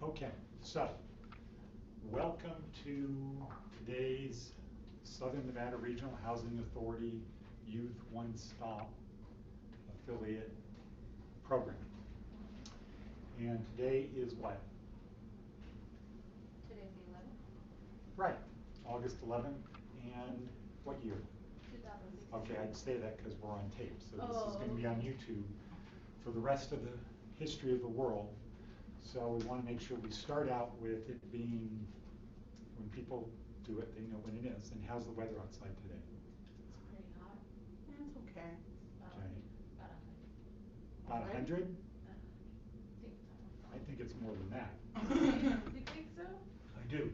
Okay, so welcome to today's Southern Nevada Regional Housing Authority Youth One Stop Affiliate Program. And today is what? Today's the 11th. Right, August 11th. And what year? 2016. Okay, I'd say that because we're on tape. So this is going to be on YouTube for the rest of the history of the world. So we want to make sure we start out with it being, when people do it, they know when it is. And how's the weather outside today? It's pretty hot. Yeah, it's okay. Okay. About 100. About 100? I think it's I think it's almost more than that. You think so? I do.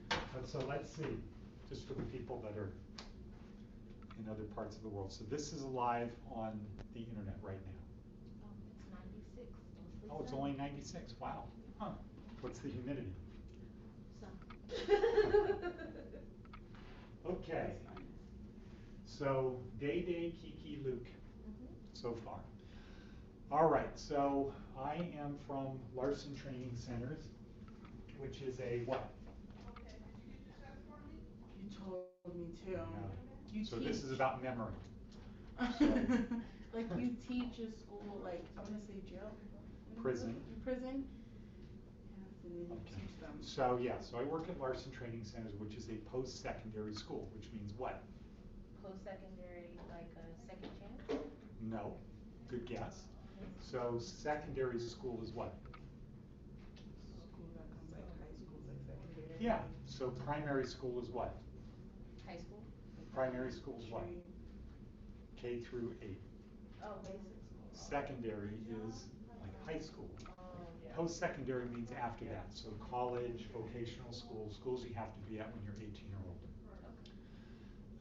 But so let's see, just for the people that are in other parts of the world. So this is live on the internet right now. Oh, it's 96. Mostly Oh, it's sun. only 96. Wow. Huh. What's the humidity? Sun. Okay. So Day, Kiki, Luke so far. All right, so I am from Larson Training Centers, which is a what? You told me too. Yeah. You So teach. this is about memory. Like you teach a school, like I'm gonna say jail. Prison. Prison. Yes, and then you Okay. teach them. So yeah, so I work at Larson Training Centers, which is a post-secondary school, which means what? Post-secondary, like a second chance? No. Good guess. So secondary school is what? School that comes like high school, like secondary. Yeah. So primary school is what? High school? Primary school is what? Tree. K through 8. Oh, basic school. Secondary is like high school. Oh, yeah. Post-secondary means after that. So college, vocational schools, schools you have to be at when you're 18 or older.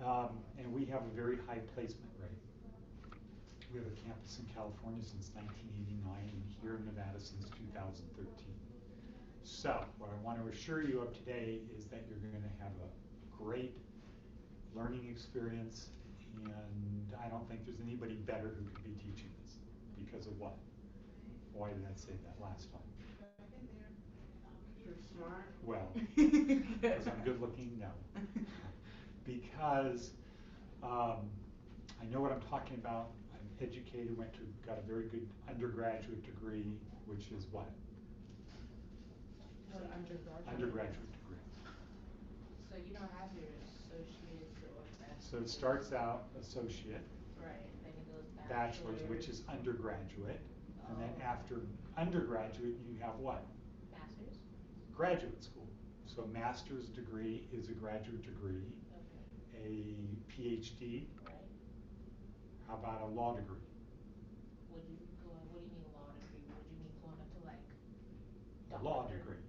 Okay. And we have a very high placement rate. We have a campus in California since 1989 and here in Nevada since 2013. So what I want to assure you of today is that you're going to have a great learning experience, and I don't think there's anybody better who could be teaching this. Because of what? Why did I say that last time? You're smart. Well, because I'm good looking? No. Because I know what I'm talking about. I'm educated, got a very good undergraduate degree, which is what? Undergraduate degree. So you don't have your associates or bachelor's? So it starts out associate, Right, then it goes bachelor's, which is undergraduate, and then after undergraduate you have what? Master's? Graduate school. So master's degree is a graduate degree. Okay. A PhD. Right. How about a law degree? What do you mean law degree? Would you mean going up to like A law doctor? degree.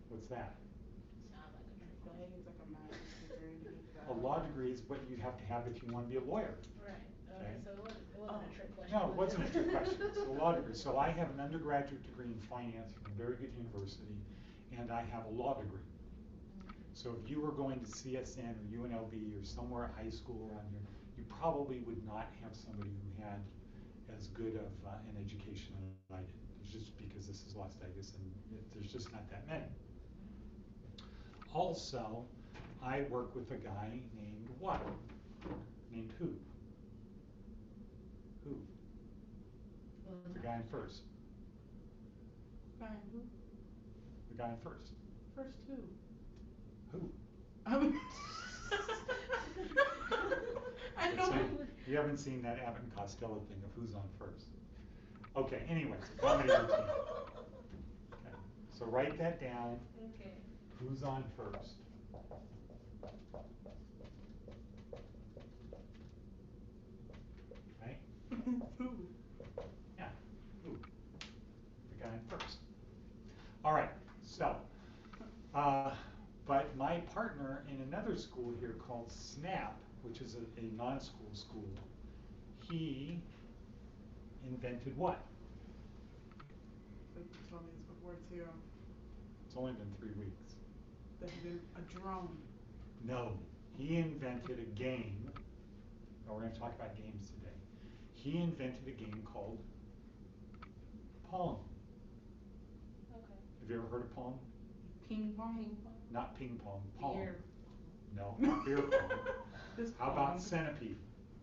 What's that? Sounds like a trick I feel like it's like a master's degree. A law degree is what you have to have if you want to be a lawyer. Right. Okay. So it wasn't a trick question. No, it wasn't a trick question. It's a law degree. So I have an undergraduate degree in finance from a very good university, and I have a law degree. So if you were going to CSN or UNLV or somewhere high school around here, you probably would not have somebody who had as good of an education as I did. It's just because this is Las Vegas and there's just not that many. Also, I work with a guy named what? Named who? Who? The guy in first. Guy who? The guy in first. First who? Who? I know. You haven't seen that Abbott and Costello thing of who's on first. Okay, anyways, comedy routine. Okay, so write that down. Okay. Who's on first? Right? Who? Yeah, who? The guy in first. All right, so, but my partner in another school here called SNAP, which is a non-school school, he invented what? Like you told me this before too. It's only been 3 weeks. A drone. No, he invented a game. Now we're going to talk about games today. He invented a game called Pong. Okay. you ever heard of pong? Ping pong. Ping pong. Not ping pong, pong. Beer. No, not beer pong. This How about pong. centipede?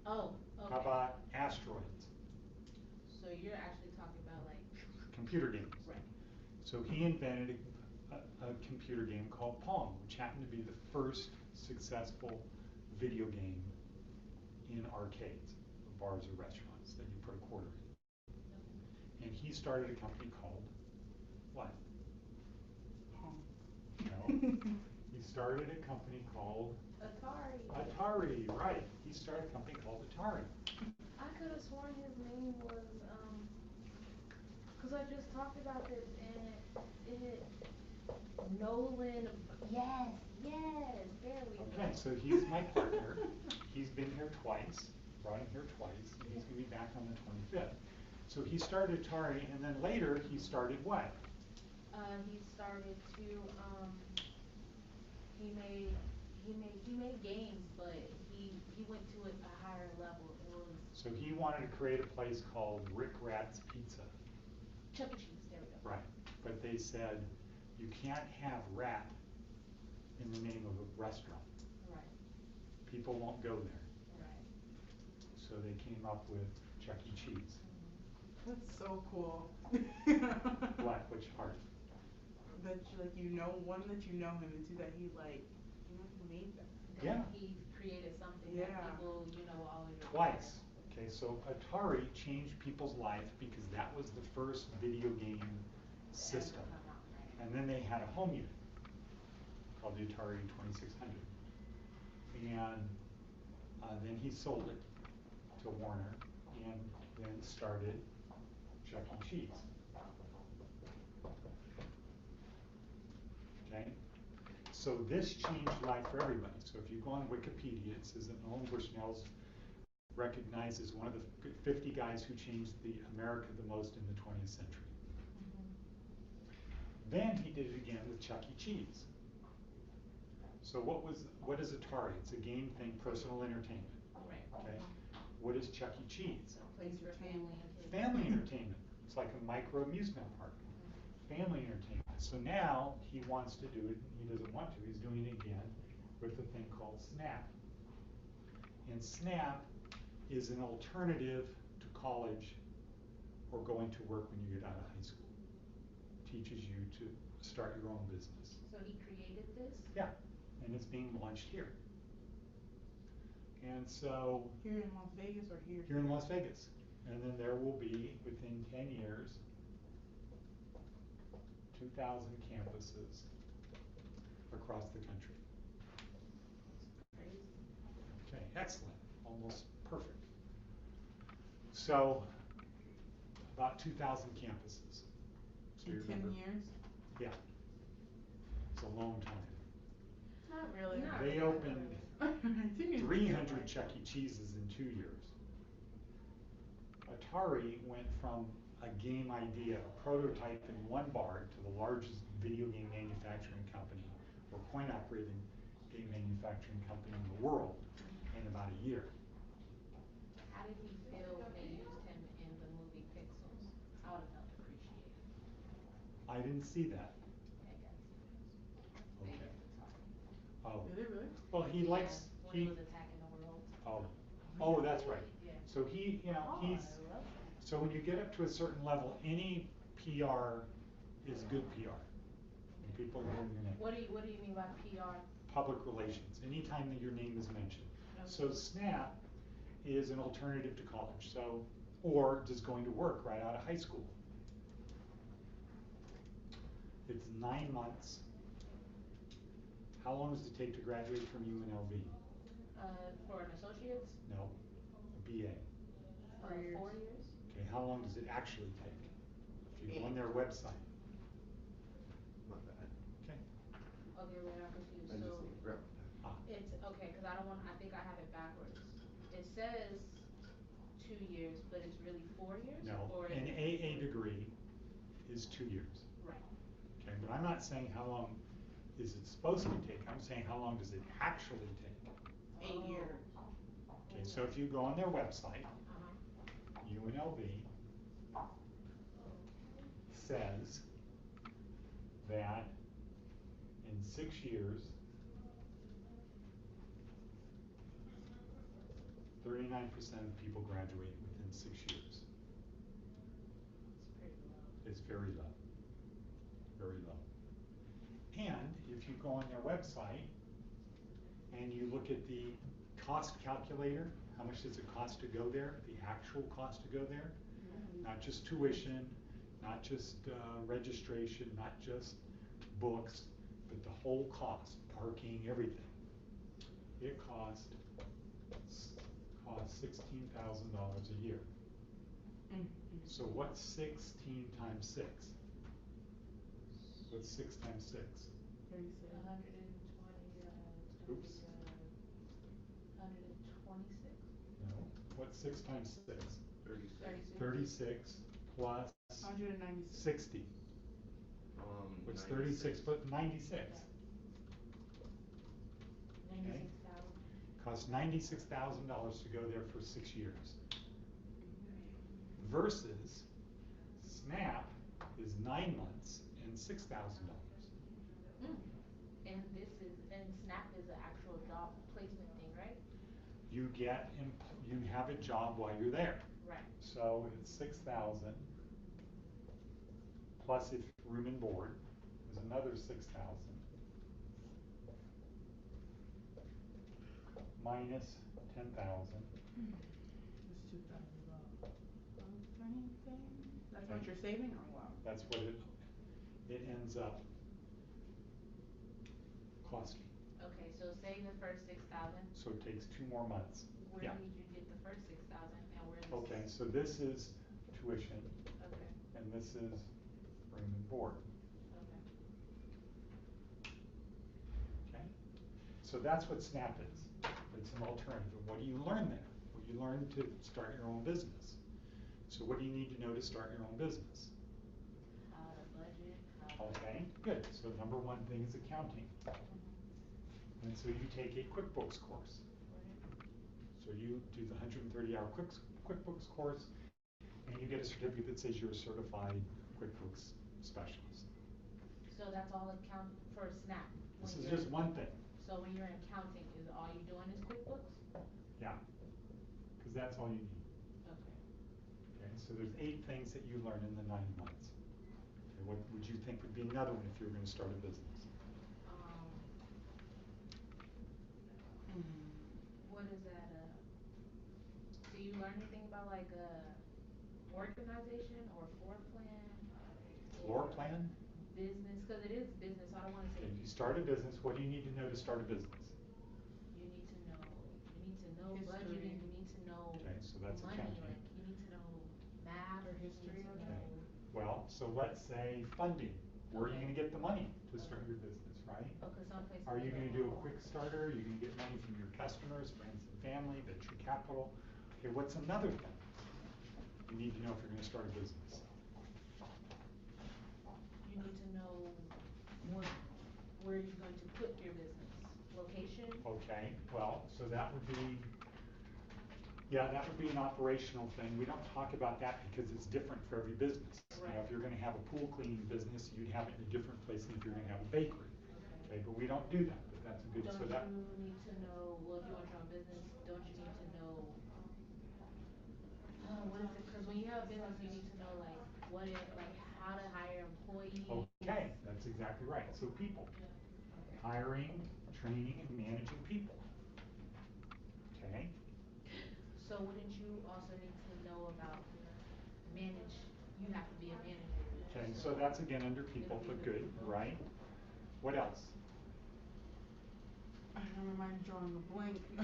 Oh, okay. How about asteroids? So you're actually talking about like. Computer games. Right. So he invented a computer game called Pong, which happened to be the first successful video game in arcades, or bars or restaurants that you put a quarter in. And he started a company called what? Pong. No. He started a company called Atari, right. He started a company called Atari. I could have sworn his name was, cause I just talked about this and it, Nolan, yes, there we go. Okay, so he's my partner. He's been here twice, brought him here twice, and he's gonna be back on the 25th. So he started Atari, and then later he started what? He started to, he made games, but he went to a higher level. It was So he wanted to create a place called Rick Rat's Pizza. Chuck E. Cheese, there we go. Right, but they said you can't have rat in the name of a restaurant. Right, People won't go there. right. So they came up with Chuck E. Cheese. That's so cool. What? Which part? That you know, one, that you know him, and two, that he he made that. Yeah. He created something Yeah. that people, all in Twice. Okay, so Atari changed people's life because that was the first video game system. And then they had a home unit called the Atari 2600. And then he sold it to Warner and then started Chuck E. Cheese. Okay? So this changed life for everybody. So if you go on Wikipedia, it says that Nolan Bushnell's recognized as one of the 50 guys who changed America the most in the 20th century. Then he did it again with Chuck E. Cheese. So what is Atari? It's a game thing, personal entertainment. Right. Okay. What is Chuck E. Cheese? Place for family and kids. Family entertainment. It's like a micro amusement park. Family entertainment. So now he wants to do it. He doesn't want to. He's doing it again with a thing called Snap. And Snap is an alternative to college or going to work when you get out of high school. Teaches you to start your own business. So he created this? Yeah, and it's being launched here. And so Here in Las Vegas or here? here in Las Vegas. And then there will be, within 10 years, 2,000 campuses across the country. Crazy. Okay, excellent, almost perfect. So, about 2,000 campuses. So you In 10 remember- years? Yeah, it's a long time. Not really. Not They really. opened I think it's 300 like- Chuck E. Cheeses in 2 years. Atari went from a game idea, a prototype in one bar, to the largest video game manufacturing company, or coin-operated game manufacturing company in the world in about a year. How did he feel when they used him in the movie Pixels? I would have felt appreciated. I didn't see that. Okay, guys. Okay. They get to talk. Oh, Did it really? well, he Yeah, likes, when he was attacking the world. oh, that's right. Yeah. So he, Oh, I he's, love that. so when you get up to a certain level, any PR is good PR. And people know your name. What do you mean by PR? Public relations, anytime that your name is mentioned. Okay. So SNAP is an alternative to college, so, or just going to work right out of high school. It's 9 months. How long does it take to graduate from UNLV? For an associate's, No, a BA. 4 years. 4 years. Okay, how long does it actually take? If you go on their website. Not bad. Okay. Okay, wait, I'm confused. I just So need grab. it's okay, cause I don't want. I think I have it backwards. It says 2 years, but it's really 4 years. No, Or an AA degree is 2 years. Right. Okay, but I'm not saying how long is it supposed to take, I'm saying how long does it actually take. 8 years. Okay, so if you go on their website, UNLV says that in 6 years, 39% of people graduate within 6 years. It's pretty low. It's very low, very low. And if you go on their website and you look at the cost calculator, how much does it cost to go there, the actual cost to go there? Not just tuition, not just registration, not just books, but the whole cost, parking, everything. It costs $16,000 a year. So what's 16 times 6? What's 6 times 6? 36. 120, Oops. 126. No. What's 6 times 6? 36. 36 plus 196. 60. What's 36 plus 96? 96,000. Costs $96,000 to go there for 6 years. Versus SNAP is 9 months and $6,000. And SNAP is an actual job placement thing, right? You have a job while you're there. Right. So it's 6,000 plus if room and board is another 6,000 minus 10,000. It's 2,000 about anything. That's what you're saving or what? That's what it ends up costing. Okay, so say the first 6,000. So it takes 2 more months. Where Yeah. did you get the first 6,000 and where this? Okay, so this is tuition Okay. and this is room and board. Okay. Okay? So that's what SNAP is. It's an alternative. What do you learn there? Well, you learn to start your own business. So what do you need to know to start your own business? How to budget. Okay, good. So number 1 thing is accounting. And so you take a QuickBooks course. So you do the 130-hour QuickBooks course, and you get a certificate that says you're a certified QuickBooks specialist. So that's all account for SNAP. This is just one thing. So when you're in accounting, is all you doing is QuickBooks? Yeah, because that's all you need. Okay. Okay, so there's 8 things that you learn in the 9 months. Okay, what would you think would be another one if you were going to start a business? What is that? Do you learn anything about like organization or floor plan? Floor plan? Business, because it is business. I don't want to say. Okay, you start a business. What do you need to know to start a business? You need to know. You need to know History. budgeting. You need to know. Okay, so that's money. accounting. Like you need to know math. Or history. You need to Okay. know. Well, so let's say funding. Where are you Okay. going to get the money to start your business, right? Okay, some places. Are you they going to don't do a know. quick starter? Are you going to get money from your customers, friends and family, venture capital? Okay, what's another thing you need to know if you're going to start a business? You need to know where you're going to put your business. Location. Okay, well, so that would be, yeah, that would be an operational thing. We don't talk about that because it's different for every business. Right. Now, if you're going to have a pool cleaning business, you'd have it in a different place than if you're going to have a bakery. Okay, but we don't do that, but that's a good, Don't so that. you need to know, well, if you want your own business, don't you need to know, what is it, because when you have a business, you need to know, like, like, how to hire employees. Okay, that's exactly right. So people, hiring, training, and managing people. Okay, So wouldn't you also need to know about you have to be a manager. okay, so that's again under people, but good, right? What else? I don't mind drawing a blank. Or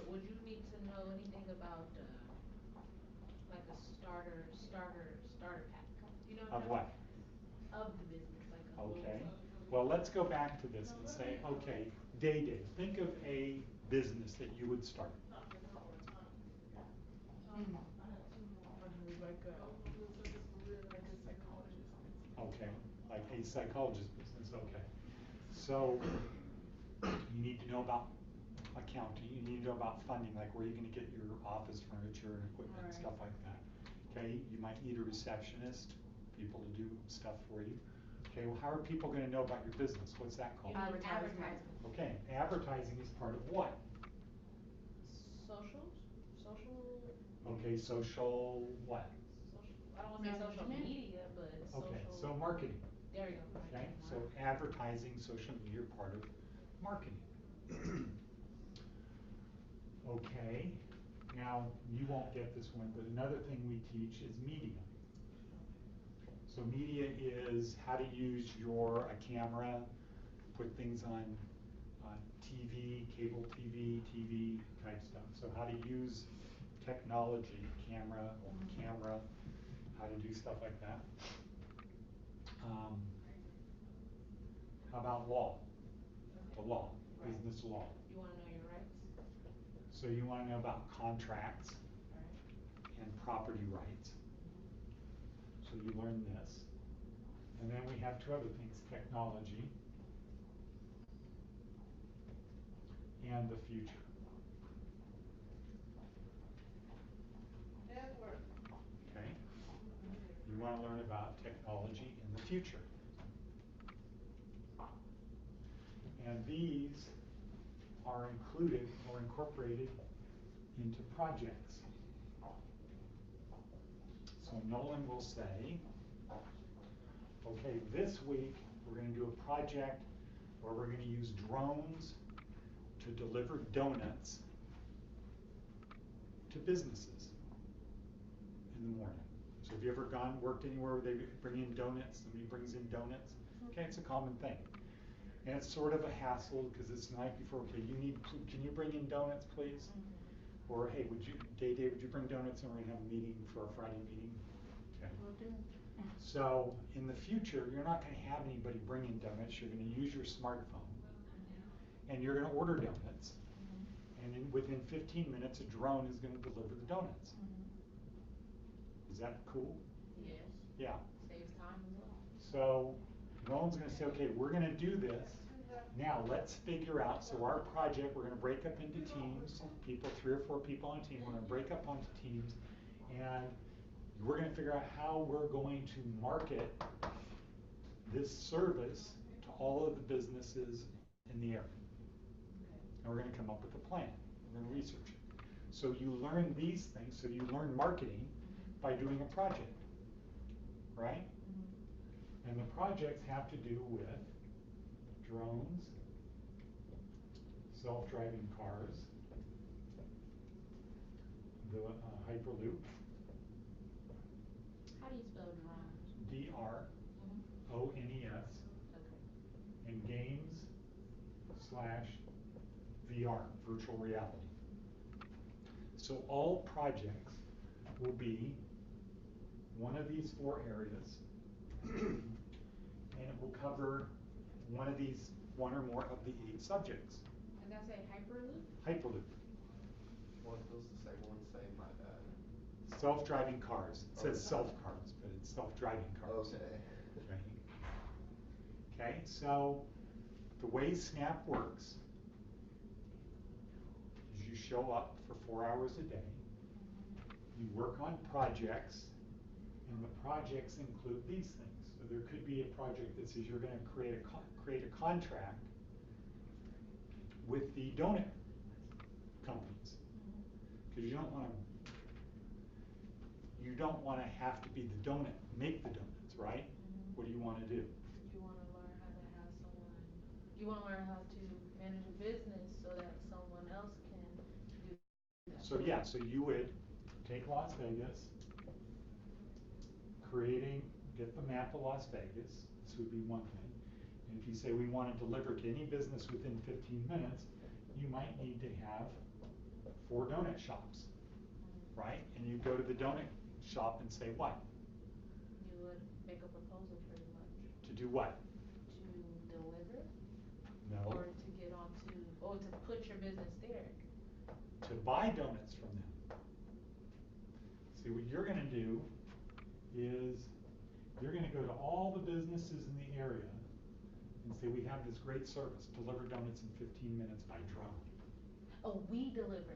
would you need to know anything about, like a starter pack? You know Of what? Of the business, like a Okay, little. well, let's go back to this and say, okay, day. Think of a business that you would start. Like a psychologist business. Okay, like a psychologist business, okay. So, you need to know about accounting, you need to know about funding, like where you're gonna get your office furniture and equipment and Right. stuff like that. Okay, you might need a receptionist, people to do stuff for you. Okay, well, how are people gonna know about your business? What's that You called? need Advertisement. advertisement. Okay, advertising is part of what? Socials, social, Okay, social what? social, I don't wanna say social Management? media, but social. Okay, so marketing, There you go. okay? Marketing, So marketing. advertising, social media are part of marketing. Okay, now, you won't get this one, but another thing we teach is media. So media is how to use a camera, put things on TV, cable TV type stuff. So how to use technology, camera, how to do stuff like that. How about law? The law, Right. business law. You wanna know your rights? So you wanna know about contracts Right. and property rights. So you learn this. And then we have two other things, technology and the future. Network. Okay? You want to learn about technology in the future. And these are included or incorporated into projects. So Nolan will say, okay, this week we're going to do a project where we're going to use drones to deliver donuts to businesses in the morning. So have you ever worked anywhere where they bring in donuts, somebody brings in donuts? Okay, it's a common thing. And it's sort of a hassle because it's the night before, okay, can you bring in donuts, please? Or, hey, Day, would you bring donuts and we're gonna have a meeting for our Friday meeting? Okay. Will do. So in the future, you're not gonna have anybody bring in donuts, you're gonna use your smartphone. And you're gonna order donuts. And within 15 minutes, a drone is gonna deliver the donuts. Is that cool? Yes. Yeah. Saves time as well. So Nolan's gonna say, okay, we're gonna do this. Now let's figure out, so our project, we're gonna break up into teams, 3 or 4 people on a team, we're gonna break up onto teams, and we're gonna figure out how we're going to market this service to all of the businesses in the area. And we're gonna come up with a plan, we're gonna research it. So you learn these things, so you learn marketing by doing a project, right? And the projects have to do with drones, self-driving cars, the Hyperloop, How do you spell drones? DRONES, Okay. and games/VR, virtual reality. So all projects will be one of these 4 areas, and it will cover one or more of the 8 subjects. And that's a Hyperloop? Hyperloop. What does the second one say? My bad. Self-driving cars. It says Okay. self-cars, but it's self-driving cars. Okay. Okay, so the way Snap works is you show up for 4 hours a day, you work on projects, and the projects include these things. So there could be a project that says you're going to create a contract with the donut companies, because you don't want to have to be the make the donuts, right? What do you want to do? You wanna learn how to have someone, you wanna learn how to manage a business so that someone else can do that. So yeah, so you would take Las Vegas, get the map of Las Vegas, this would be one thing. And if you say we want to deliver to any business within 15 minutes, you might need to have 4 donut shops, right? And you go to the donut shop and say what? You would make a proposal pretty much. To do what? To deliver? No. Or to get to put your business there. To buy donuts from them. See, what you're gonna do is you're gonna go to all the businesses in the area and say, we have this great service, deliver donuts in 15 minutes by drone. Oh, we deliver.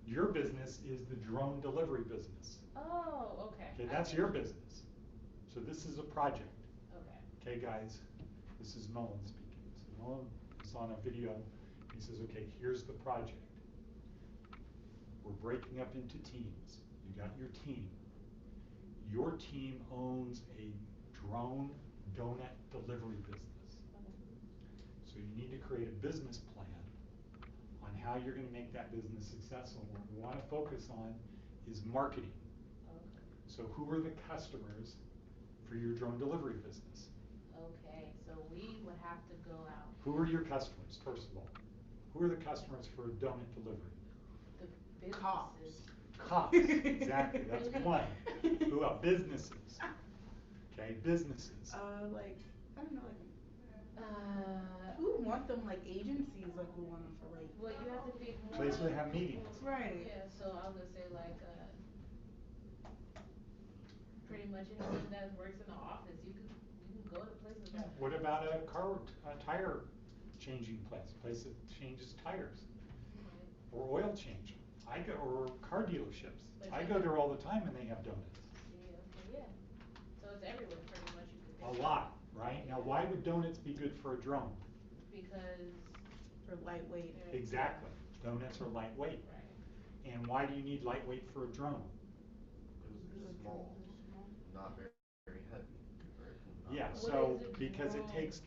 Your business is the drone delivery business. Oh, okay. Okay, that's your business. So this is a project. Okay. Okay, guys, this is Mullen speaking. So Mullen is on a video. He says, okay, here's the project. We're breaking up into teams. You got your team. Your team owns a drone donut delivery business. So you need to create a business plan on how you're going to make that business successful. What we want to focus on is marketing. Okay. So who are the customers for your drone delivery business? Okay, so we would have to go out. Who are your customers, first of all? Who are the customers for donut delivery? The businesses. Cops. Cops, exactly, that's one. Who are businesses? Okay, businesses. Like, I don't know, like, Uh, who would want them, like agencies, like would want them for like. well, you have to think more. Places that have meetings. Right. Yeah, so I was gonna say like, pretty much anyone that works in the office, you can go to places Yeah, like. what about a tire changing place that changes tires? Or oil change? Or car dealerships. I go there all the time and they have donuts. Yeah, okay, yeah. So it's everywhere pretty much you could think. A lot, right? Now, why would donuts be good for a drone? Because. For lightweight. Exactly. Donuts are lightweight. Right. And why do you need lightweight for a drone? Because they're small, not very heavy. Yeah, What so is a because it drone? takes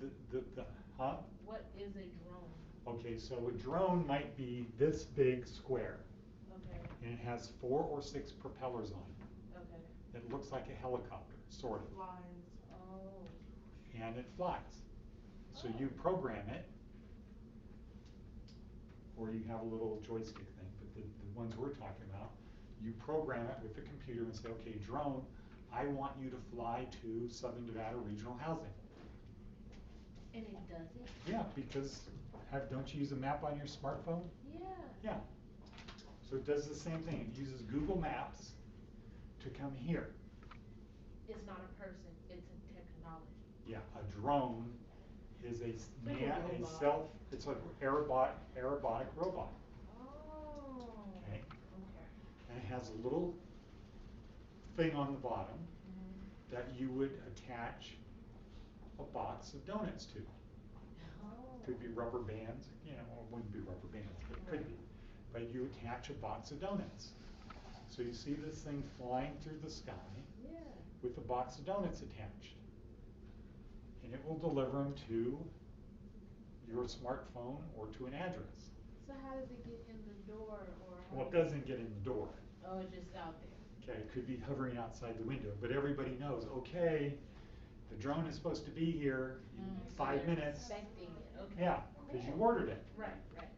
huh? What is a drone? Okay, so a drone might be this big square. Okay, And it has 4 or 6 propellers on it. okay. It looks like a helicopter, sort of. Flies. Oh. And it flies. So you program it, or you have a little joystick thing, but the ones we're talking about, you program it with the computer and say, okay, drone, I want you to fly to Southern Nevada Regional Housing. And it does it? Yeah, because don't you use a map on your smartphone? Yeah. Yeah. So it does the same thing. It uses Google Maps to come here. It's not a person, it's a technology. Yeah, a drone is Like a robot. it's an aerobatic robot. Oh. Okay. Okay. And it has a little thing on the bottom Mhm. that you would attach a box of donuts to. Oh. Could be rubber bands, or it wouldn't be rubber bands, but it could be. But you attach a box of donuts. So you see this thing flying through the sky Yeah. with a box of donuts attached. And it will deliver them to your smartphone or to an address. So how does it get in the door or? Well, it doesn't get in the door. Oh, it's just out there. Okay, it could be hovering outside the window, but everybody knows, okay, the drone is supposed to be here in So 5 they're minutes. expecting it, okay. Yeah, because you ordered it. Right,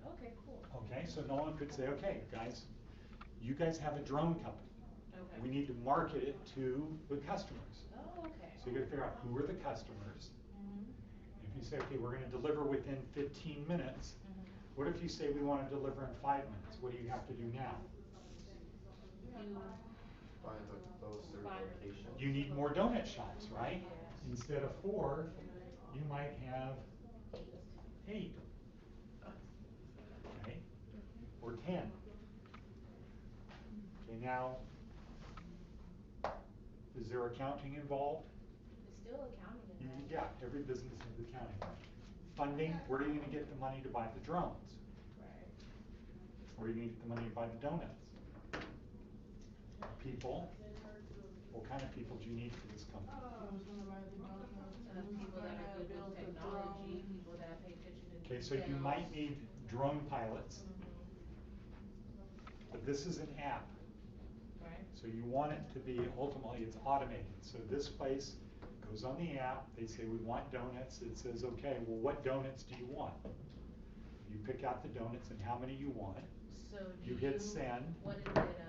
okay, cool. Okay, so no one could say, okay, guys, you guys have a drone company. Okay. We need to market it to the customers. Oh, okay. So you gotta figure out who are the customers. Mhm. If you say, okay, we're gonna deliver within 15 minutes, Mhm. what if you say we wanna deliver in 5 minutes? What do you have to do now? You. Find a closer Find- location. You need more donut shops, right? Yeah. Instead of 4, you might have 8. Okay? Or 10. Okay, now, is there accounting involved? It's still accounting involved. Yeah, every business has accounting. Funding, where are you gonna get the money to buy the drones? Right. Where are you gonna get the money to buy the donuts? People, what kind of people do you need for this company? Who's gonna buy the donuts? Who's People that are gonna good build with the technology, drone? people that pay attention to Okay, details. so you might need drone pilots, but this is an app. Right. So you want it to be, ultimately, it's automated. So this place goes on the app, they say, we want donuts. It says, okay, well, what donuts do you want? You pick out the donuts and how many you want. So You hit send. What is it,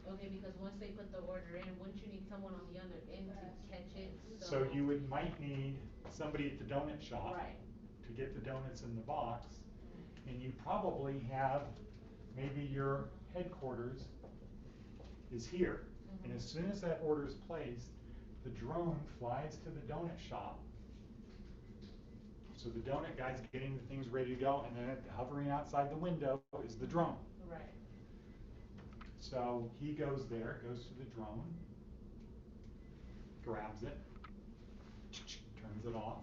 okay, because once they put the order in, wouldn't you need someone on the other end to catch it? So you might need somebody at the donut shop Right. to get the donuts in the box. And you probably have, maybe your headquarters is here. And as soon as that order is placed, the drone flies to the donut shop. So the donut guy's getting the things ready to go, and then hovering outside the window is the drone. Right. So he goes there, goes to the drone, grabs it, turns it off,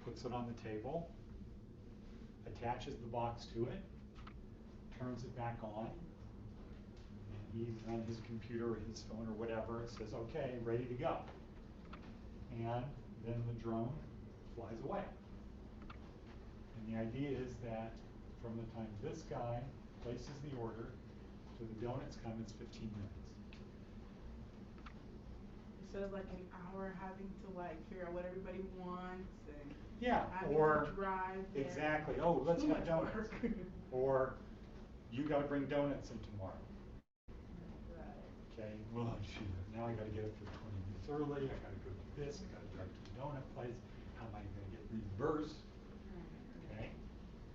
puts it on the table, attaches the box to it, turns it back on, and he's on his computer or his phone or whatever, it says, okay, ready to go. And then the drone flies away. And the idea is that from the time this guy places the order to the donuts come, it's 15 minutes. Instead of like an hour having to like figure out what everybody wants and Yeah, having or to drive there. exactly. Oh, let's Too have much donuts. work. Or you got to bring donuts in tomorrow. Right. Okay. Well, shoot. Now I got to get up there 20 minutes early. I got to go do this. I got to drive to the donut place. How am I going to get reimbursed? Okay.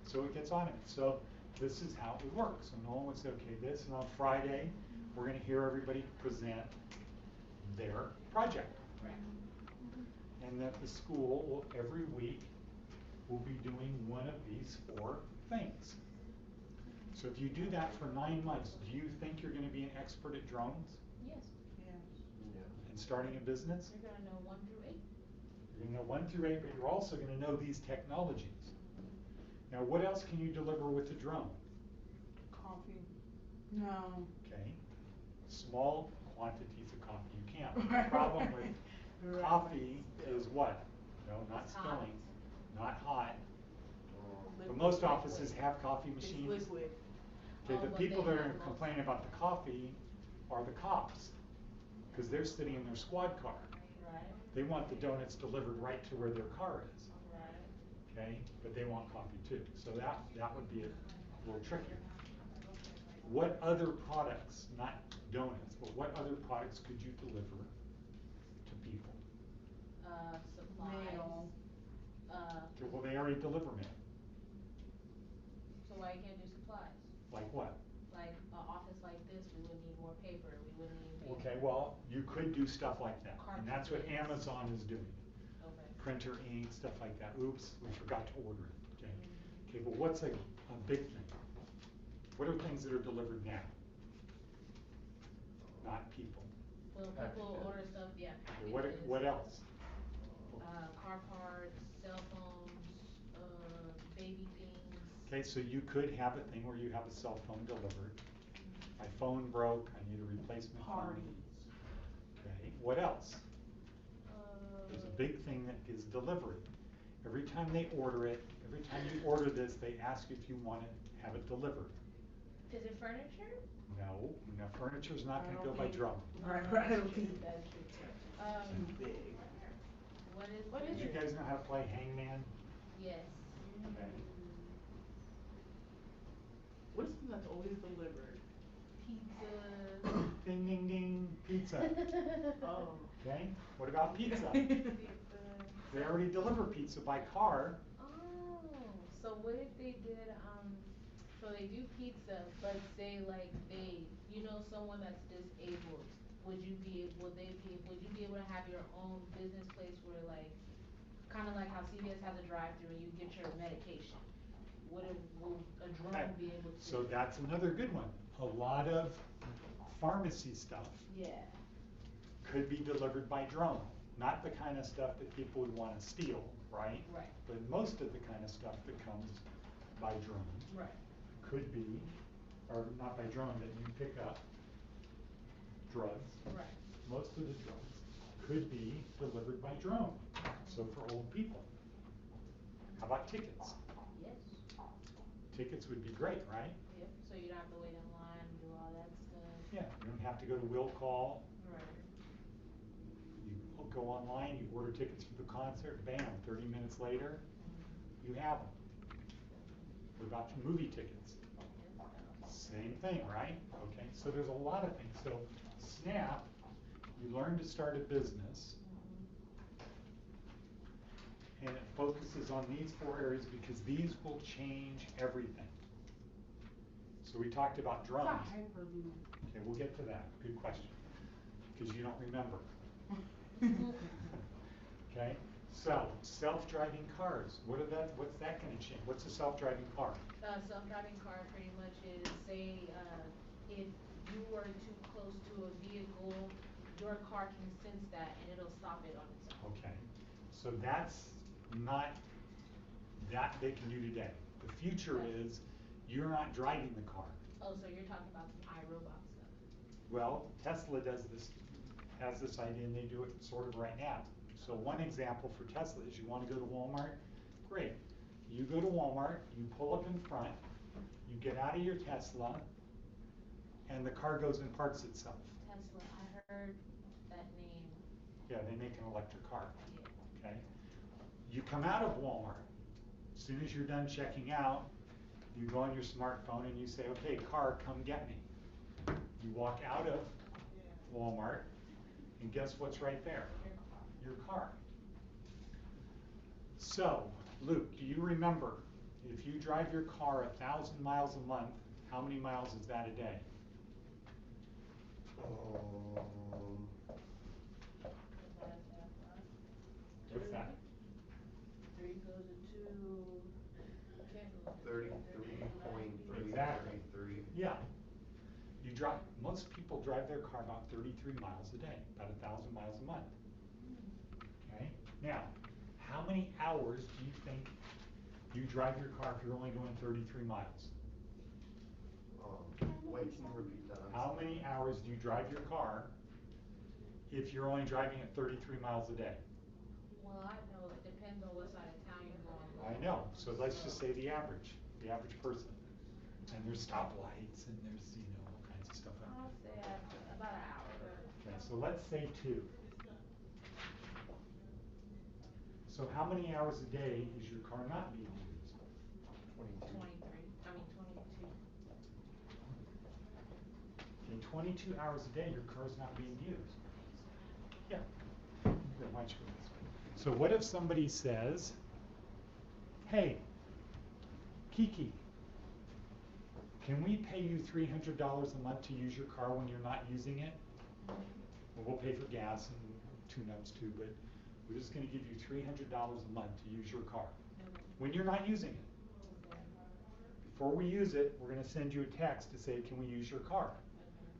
So it gets automated. So this is how it would work. So no one would say, okay, this, and on Friday we're going to hear everybody present their project. Right. And that the school will, every week will be doing one of these 4 things. So if you do that for 9 months, do you think you're going to be an expert at drones Yes. Yeah. Yeah. and starting a business? You're gonna know 1 through 8. You're going to know 1 through 8, but you're also going to know these technologies. Now, what else can you deliver with a drone? Coffee. No. Okay, small quantities of coffee you can't. The problem with Right. coffee is what? No, not It's hot. spilling, not hot. But Liquid. most offices have coffee It's machines. liquid. Okay, Oh, the but people they that are have most- complaining about the coffee are the cops, because they're sitting in their squad car. Right. They want the donuts delivered right to where their car is, Right. okay? But they want coffee too, so that would be a little trickier. What other products, not donuts, but what other products could you deliver to people? Supplies. Mail. Okay, well, they already deliver mail. So why you can't do supplies? Like what? Like an office like this, we would need more paper, we would need. Okay, well, you could do stuff like that, and that's what Cartridges. Amazon is doing. Okay. Printer, ink, stuff like that. Oops, we forgot to order it. Okay, okay, but what's a big thing? What are things that are delivered now? Not people. Well, people order stuff, yeah. Okay, what else? Car parts, cell phones, baby things. Okay, so you could have a thing where you have a cell phone delivered. My phone broke, I need a replacement phone. Parties. Okay, what else? There's a big thing that is delivery. Every time they order it, every time you order this, they ask you if you want to have it delivered. Is it furniture? No, furniture's not I going to don't go by think- drum. Right, I don't That's true, think that's true. too big. What is Do you it? guys know how to play hangman? Yes. Okay. What's something that's always delivered? Pizza. Ding, ding, ding, pizza. Oh. Okay, what about pizza? Pizza. They already deliver pizza by car. Oh, so what if they did, so they do pizza, but say like someone that's disabled, would you be able to have your own business place where like, kinda like how CVS has a drive-thru and you get your medication? Will a drone Okay, be able to? so that's another good one. A lot of pharmacy stuff Yeah, could be delivered by drone. Not the kind of stuff that people would want to steal, right? right, But most of the kind of stuff that comes by drone right, could be, or not by drone, that you pick up drugs. right. Most of the drugs could be delivered by drone. So for old people. How about tickets? Yes, Tickets would be great, right? yep, so you don't have to wait in line, do all that stuff. Yeah, you don't have to go to will call. Right. You go online, you order tickets for the concert, bam, 30 minutes later, you have them. What about your movie tickets? Same thing, right? Okay, so there's a lot of things. So SNAP, you learn to start a business, and it focuses on these 4 areas because these will change everything. So we talked about drones. Okay, we'll get to that. Good question. Because you don't remember. Okay, so self-driving cars. What's that going to change? What's a self-driving car? Self-driving car pretty much is, say, if you were too close to a vehicle, your car can sense that and it'll stop it on its own. Okay. So that's not that they can do today. The future is you're not driving the car. Oh, so you're talking about some iRobot stuff. Well, Tesla does this, has this idea, and they do it sort of right now. So one example for Tesla is you want to go to Walmart, great. You go to Walmart, you pull up in front, you get out of your Tesla, and the car goes and parks itself. Tesla, I heard that name. Yeah, they make an electric car. Yeah. Okay. You come out of Walmart. As soon as you're done checking out, you go on your smartphone and you say, okay, car, come get me. You walk out of Walmart, and guess what's right there? Your car. So, Luke, do you remember, if you drive your car 1,000 miles a month, how many miles is that a day? What's that? 3 goes into, can't go. 33.333. Exactly. Yeah. You drive, most people drive their car about 33 miles a day, about 1,000 miles a month. Okay? Now, how many hours do you think you drive your car if you're only going 33 miles? Wait, can you repeat that? How many hours do you drive your car if you're only driving at 33 miles a day? Well, I know it depends on what side of town you're going. I know, so let's just say the average person. And there's stoplights and there's, you know, all kinds of stuff out I'll say about an hour. there. Okay, so let's say 2. So how many hours a day is your car not being used? 23, I mean 22. In 22 hours a day, your car's not being used. Yeah. Here, why don't you go this way? So what if somebody says, hey, Kiki, can we pay you $300 a month to use your car when you're not using it? Well, we'll pay for gas and tune-ups too, but we're just going to give you $300 a month to use your car when you're not using it. Before we use it, we're going to send you a text to say, can we use your car?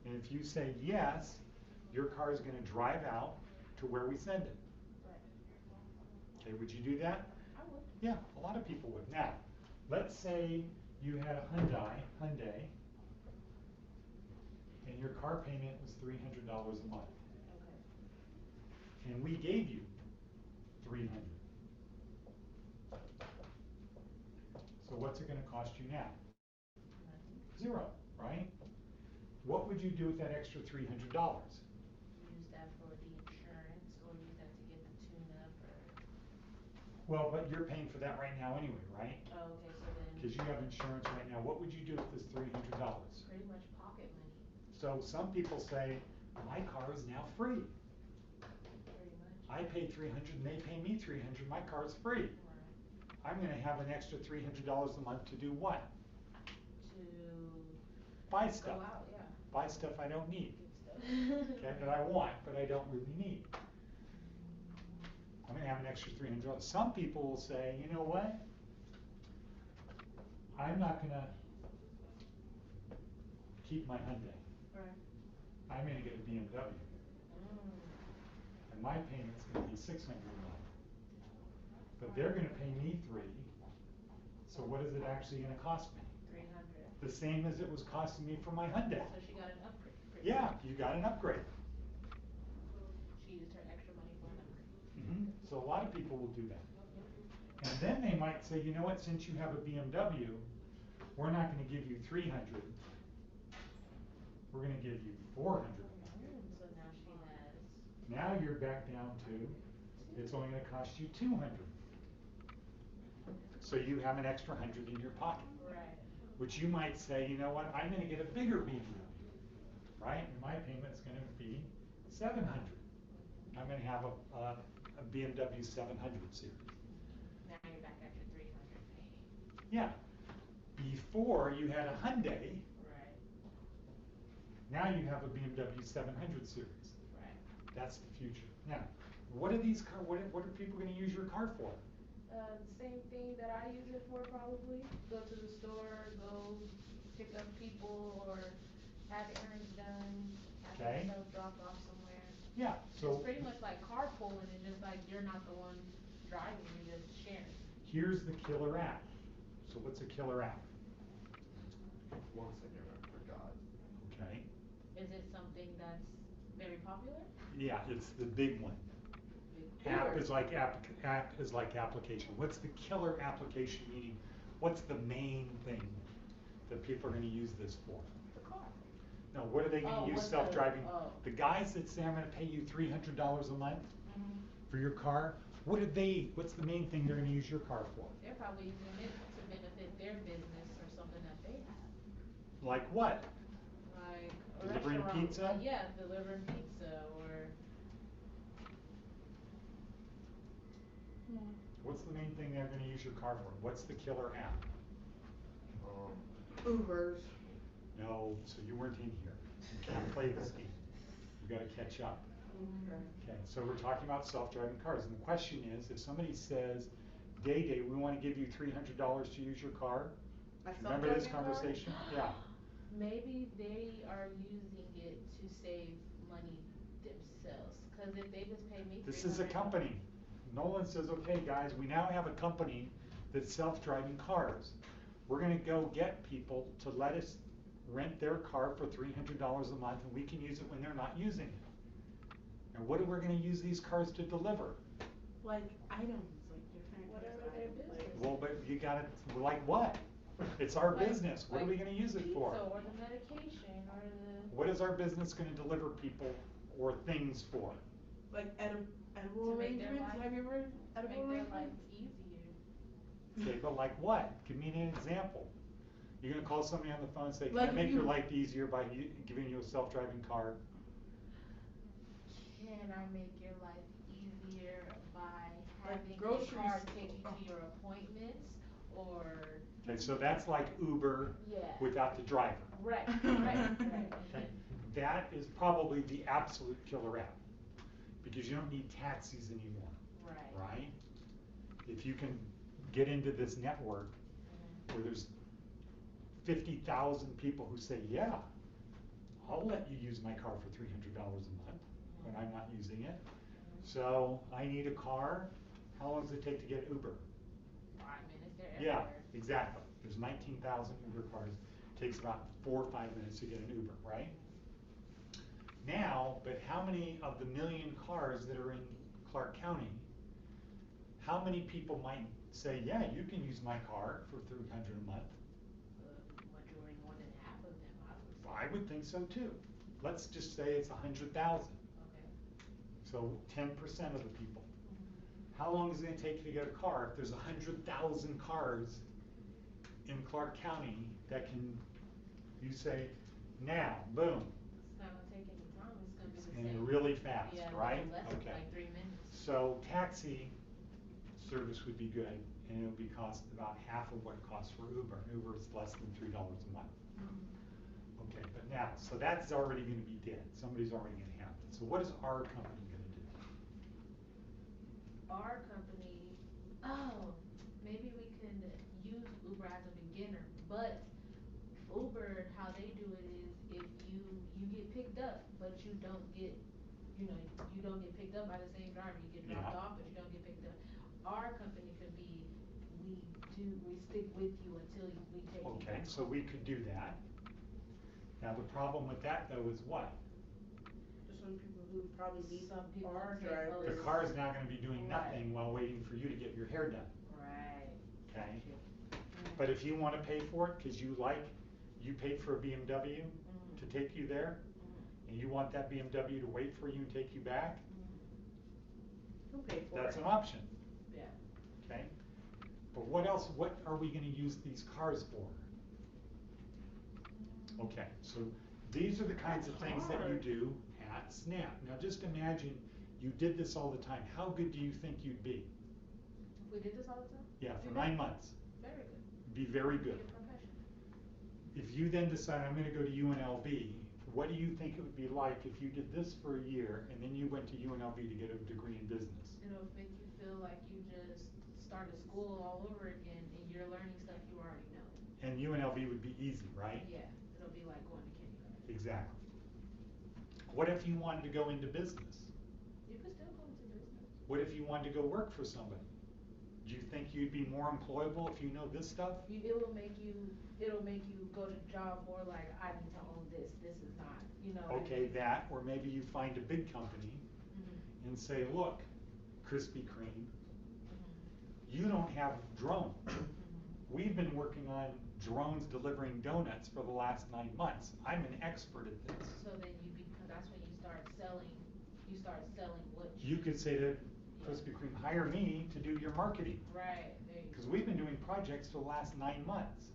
And if you say yes, your car is going to drive out to where we send it. Okay, would you do that? I would. Yeah, a lot of people would. Now, let's say you had a Hyundai, and your car payment was $300 a month. Okay. And we gave you $300. So what's it going to cost you now? Zero, right? What would you do with that extra $300? Use that for the insurance or use that to get the tune-up or. Well, but you're paying for that right now anyway, right? Oh, okay, so then. Because you have insurance right now. What would you do with this $300? Pretty much pocket money. So some people say, my car is now free. Pretty much. I paid $300 and they pay me $300. My car is free. Right. I'm going to have an extra $300 a month to do what? To Buy go stuff. out, yeah. Buy stuff I don't need. Good stuff. Okay, that I want, but I don't really need. I'm going to have an extra $300. Some people will say, you know what? I'm not going to keep my Hyundai. Right. I'm going to get a BMW. And my payment's going to be $600 a month. But they're going to pay me $300. So what is it actually going to cost me? $300. The same as it was costing me for my Hyundai. So she got an upgrade. Yeah, you got an upgrade. She used her extra money for an upgrade. So a lot of people will do that. And then they might say, you know what, since you have a BMW, we're not going to give you $300. We're going to give you $400. So now she has. Now you're back down to, it's only going to cost you $200. So you have an extra $100 in your pocket. Right. Which you might say, you know what, I'm going to get a bigger BMW, right? And my payment's going to be $700. I'm going to have a BMW 700 series. Now you're back at your $300 paying. Yeah. Before you had a Hyundai. Right. Now you have a BMW 700 series. Right. That's the future. Now, what are these what are people going to use your car for? Same thing that I use it for probably. Go to the store, go pick up people or have errands done, have stuff dropped off somewhere. Yeah. So it's pretty much like carpooling, it's just like you're not the one driving, you're just sharing. Here's the killer app. So what's a killer app? One second, I forgot. Okay. Is it something that's very popular? Yeah, it's the big one. Big App Uber. is like app is like application. What's the killer application, meaning what's the main thing that people are going to use this for? The car. No, what are they going Oh, to use what's self-driving? oh. The guys that say I'm going to pay you $300 a month Mhm. for your car, what's the main thing they're going to use your car for? They're probably using it to benefit their business or something that they have. Like what? Like a Delivering restaurant. pizza? Yeah, delivering pizza or What's the main thing they're going to use your car for? What's the killer app? Ubers. No, so you weren't in here. You can't play this game. You got to catch up. Okay. Okay, so we're talking about self-driving cars, and the question is, if somebody says, Day, we want to give you $300 to use your car. My Remember this self-driving car? conversation? Yeah. maybe they are using it to save money themselves. Cause if they just pay me This is a $300 company. Nolan says, okay, guys, we now have a company that's self-driving cars. We're going to go get people to let us rent their car for $300 a month, and we can use it when they're not using it. And what are we going to use these cars to deliver? Like items, like different Whatever types of their items, business. Well, but you got to, like what? It's our Like- business. What are we like going to use it for? Pizza or the medication or the. What is our business going to deliver people or things for? like edible To make their arrangements. life- Have you ever heard To edible make their life arrangements? easier. Okay, but like what? Give me an example. You're going to call somebody on the phone and say, can Like I if make your you- life easier by giving you a self-driving car? Can I make your life easier by Like having a groceries. car take you to your appointments or? Okay, so that's like Uber Yeah. without the driver. Right, right. Okay, that is probably the absolute killer app, because you don't need taxis anymore, Right. right? If you can get into this network Mhm. where there's 50,000 people who say, yeah, I'll let you use my car for $300 a month when I'm not using it. So I need a car. How long does it take to get Uber? 5 minutes, they're Yeah, everywhere. exactly. There's 19,000 Uber cars. It takes about 4 or 5 minutes to get an Uber, right? Now, but how many of the million cars that are in Clark County, how many people might say, yeah, you can use my car for $300 a month? The majority, more than half of them, I would say. I would think so too. Let's just say it's 100,000. Okay. So 10% of the people. How long is it going to take you to get a car if there's 100,000 cars in Clark County that can, you say, now, boom, It's not gonna take any time, it's gonna be it's the going to same. be really fast, Yeah, right? less than Okay. like 3 minutes. So taxi service would be good, and it would be cost about half of what it costs for Uber. Uber is less than $3 a month. Okay, but now, so that's already going to be dead. Somebody's already going to have it. So what is our company going to do? Our company, maybe we can use Uber as a beginner, but Uber, how they do it is if you get picked up, but you don't get, you don't get picked up by the same driver, you get dropped Yeah. off, but you don't get picked up. Our company could be, we stick with you until we take you Okay, back so home. we could do that. Now, the problem with that, though, is what? Just some people who probably need Some people car take drivers. The car is now going to be doing Right. nothing while waiting for you to get your hair done, Right. okay? Mhm. But if you want to pay for it because you paid for a BMW Mhm. to take you there, Mhm. and you want that BMW to wait for you and take you back, Who paid for that's it? an option, Yeah. okay? But what else, what are we going to use these cars for? Okay, so these are the kinds of things that you hard. do at Snap. Now just imagine you did this all the time. How good do you think you'd be? If we did this all the time? Yeah, for Be 9 very- months. Very good. Be very Be good. a professional. If you then decide, I'm going to go to UNLV, what do you think it would be like if you did this for a year and then you went to UNLV to get a degree in business? It'll make you feel like you just started school all over again and you're learning stuff you already know. And UNLV would be easy, right? Yeah, it'll be like going to kindergarten. Exactly. What if you wanted to go into business? You could still go into business. What if you wanted to go work for somebody? Do you think you'd be more employable if you know this stuff? It'll make you go to job more like, I need to own this, this is not, you know what I Okay, mean? that, or maybe you find a big company Mhm. and say, look, Krispy Kreme, Mhm. you don't have drones. Mhm. We've been working on drones delivering donuts for the last 9 months. I'm an expert at this. So then because that's when you start selling what You could say to Yeah. Krispy Kreme, hire me to do your marketing. Right, there you Because go. we've been doing projects for the last 9 months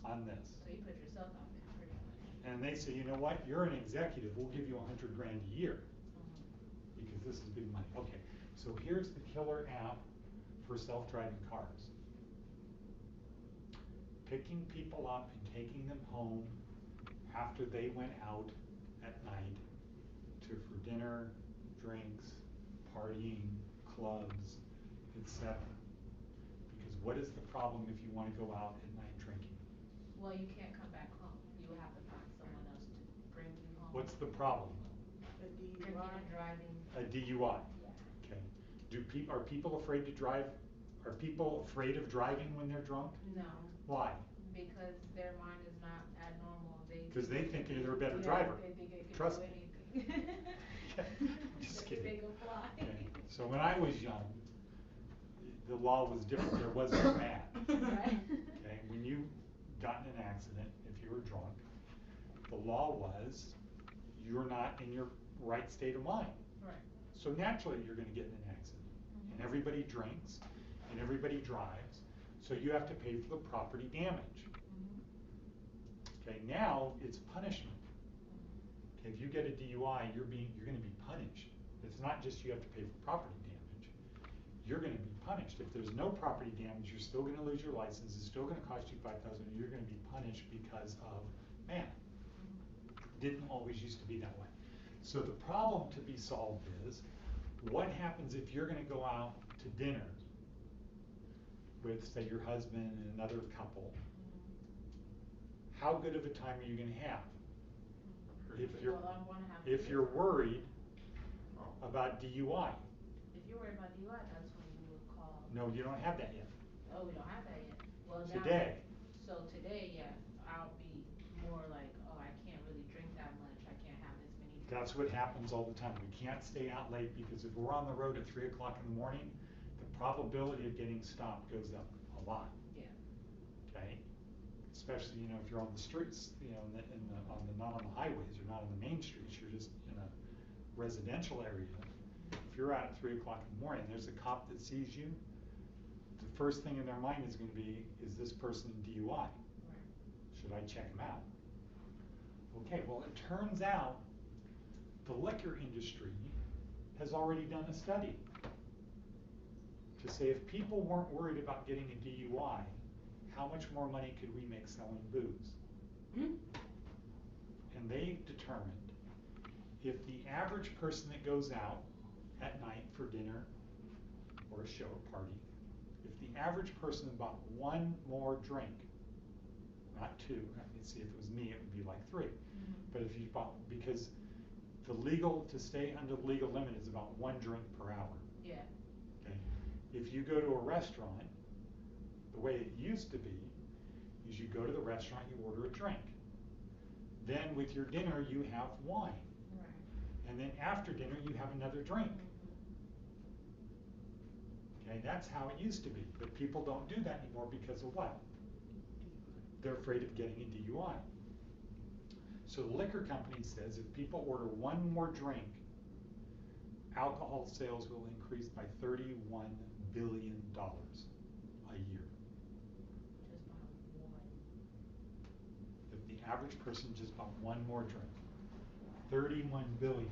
Mhm. on this. So you put yourself out there pretty much. And they say, you know what, you're an executive, we'll give you $100,000 a year. Mhm. Because this is big money. Okay, so here's the killer app for self-driving cars. Picking people up and taking them home after they went out at night for dinner, drinks, partying, clubs, etc. Because what is the problem if you want to go out at night drinking? Well, you can't come back home. You will have to find someone else to bring you home. What's the problem? A Drinking DUI. and driving. A DUI. Yeah. Okay. Are people afraid to drive? Are people afraid of driving when they're drunk? No. Why? Because their mind is not abnormal. Because they think they're a better Yeah, driver. They think they can Trust do me. anything. Just They think they kidding. can fly. Okay. So when I was young, the law was different. There was no bad. Right. Okay. When you got in an accident, if you were drunk, the law was you're not in your right state of mind. Right. So naturally you're going to get in an accident. And Mhm. everybody drinks and everybody drives. So you have to pay for the property damage. Mhm. Okay, now it's punishment. Mhm. Okay, if you get a DUI, you're going to be punished. It's not just you have to pay for property damage. You're going to be punished. If there's no property damage, you're still going to lose your license. It's still going to cost you $5,000. You're going to be punished because of man. Didn't always used to be that way. So the problem to be solved is, what happens if you're going to go out to dinner with, say, your husband and another couple? How good of a time are you going to have? If you're, Well, I wanna have if kids. you're worried Oh. about DUI. If you're worried about DUI, that's when you would call. No, you don't have that yet. Oh, we don't have that yet. Well, now. Today. So today, yeah, I'll be more like, oh, I can't really drink that much. I can't have this many drinks. That's what happens all the time. We can't stay out late because if we're on the road at 3 o'clock in the morning, the probability of getting stopped goes up a lot. Yeah. Okay? Especially, if you're on the streets, not on the highways, you're not on the main streets, you're just in a residential area. If you're out at 3 o'clock in the morning, there's a cop that sees you, the first thing in their mind is going to be, is this person DUI? Right. Should I check him out? Okay, well, it turns out the liquor industry has already done a study to say if people weren't worried about getting a DUI, how much more money could we make selling booze? Hmm? And they determined if the average person that goes out at night for dinner or a show or party, if the average person bought one more drink, not two, let's see, if it was me, it would be like 3. Mhm. But if you bought, because to stay under the legal limit is about 1 drink per hour. Yeah. Okay. If you go to a restaurant, the way it used to be is you go to the restaurant, you order a drink. Then with your dinner, you have wine. Right. And then after dinner, you have another drink. Mhm. Okay, that's how it used to be. But people don't do that anymore because of what? They're afraid of getting a DUI. So the liquor company says if people order one more drink, alcohol sales will increase by $31 billion a year. Just by one. If the average person just bought one more drink, 31 billion.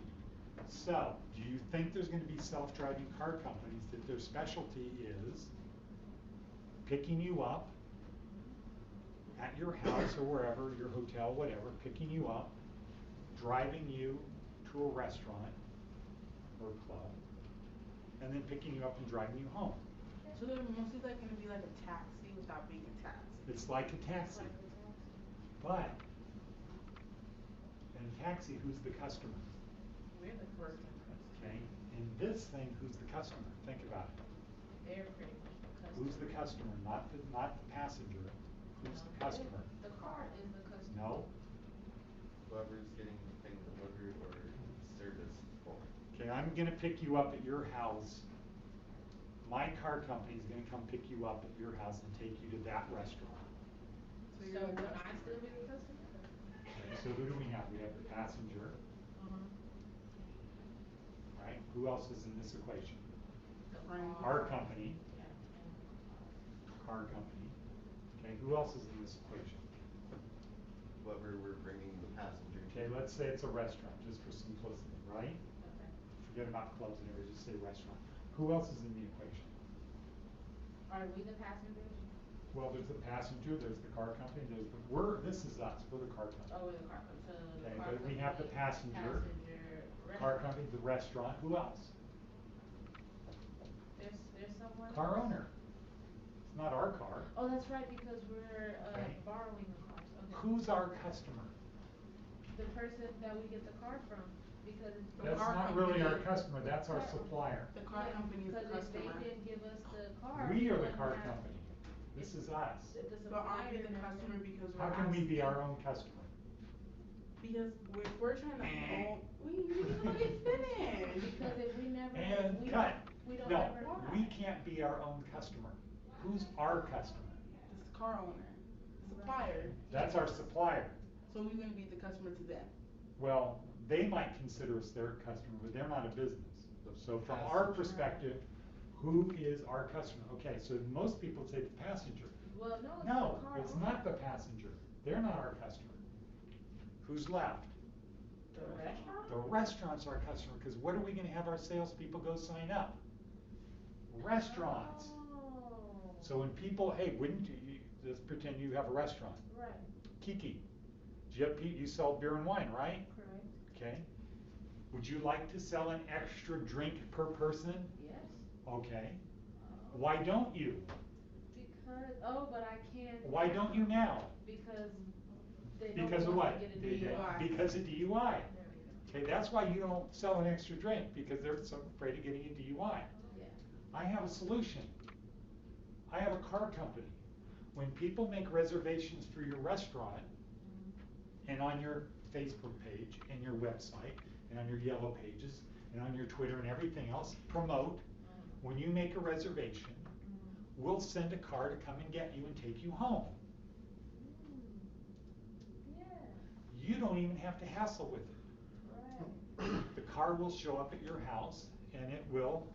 So, do you think there's going to be self-driving car companies that their specialty is picking you up at your house or wherever, your hotel, whatever, picking you up, driving you to a restaurant or club, and then picking you up and driving you home? So they're mostly like gonna be like a taxi without being a taxi. It's like a taxi. But in a taxi, who's the customer? We're the person. Okay. In this thing, who's the customer? Think about it. They're pretty much the Who's the customer? Not the passenger. Who's the customer? The car is the customer. No. Whoever's getting the thing delivered or serviced for. Okay, I'm gonna pick you up at your house. My car company's gonna come pick you up at your house and take you to that restaurant. So So you're the would I customer. still be the customer? Okay, so who do we have? We have the passenger, right? Who else is in this equation? The Right. Our company, Yeah, and car company. Okay, who else is in this equation? Whoever we're bringing the passenger to. Okay, let's say it's a restaurant, just for simplicity, right? okay. Forget about clubs and everything, just say restaurant. Who else is in the equation? Are we the passengers? Well, there's the passenger, there's the car company, this is us, we're the car company. Oh, we're the car company, so the Okay, car but we have the company, passenger, car company, the restaurant, who else? There's someone. Car else? owner. It's not our car. Oh, that's right, because we're Okay. borrowing the cars, okay. Who's our customer? The person that we get the car from, because. The That's car not really our company. customer, that's our supplier. The car company is the Because if customer. they didn't give us the car. We are the wouldn't car have- company. This is us. The But aren't we supplier the never- customer because we're How can we be asking- our own customer? Because we're trying to own, we didn't let me finish. Because if we never. And we cut. don't- We don't No, ever. we can't be our own customer. Who's our customer? This car owner, supplier. That's our supplier. So we're gonna be the customer to them. Well, they might consider us their customer, but they're not a business. So from our Passenger. perspective, who is our customer? Okay, so most people say the passenger. Well, no, it's No, the car. it's owner. not the passenger. They're not our customer. Who's left? The restaurant? The restaurant's our customer, because what are we gonna have our salespeople go sign up? Restaurants. Oh. So when people, hey, wouldn't you, let's pretend you have a restaurant. Right, Kiki, you sell beer and wine, right? correct, Okay. Would you like to sell an extra drink per person? yes. Okay. Why don't you? But I can't. Why don't you now? Because they don't Because of want what? to get a They- DUI. Because of DUI. There we go. Okay, that's why you don't sell an extra drink, because they're so afraid of getting a DUI. Yeah. I have a solution. I have a car company. When people make reservations for your restaurant and on your Facebook page and your website and on your yellow pages and on your Twitter and everything else, promote, when you make a reservation, we'll send a car to come and get you and take you home. Yeah, You don't even have to hassle with it. right. The car will show up at your house and it will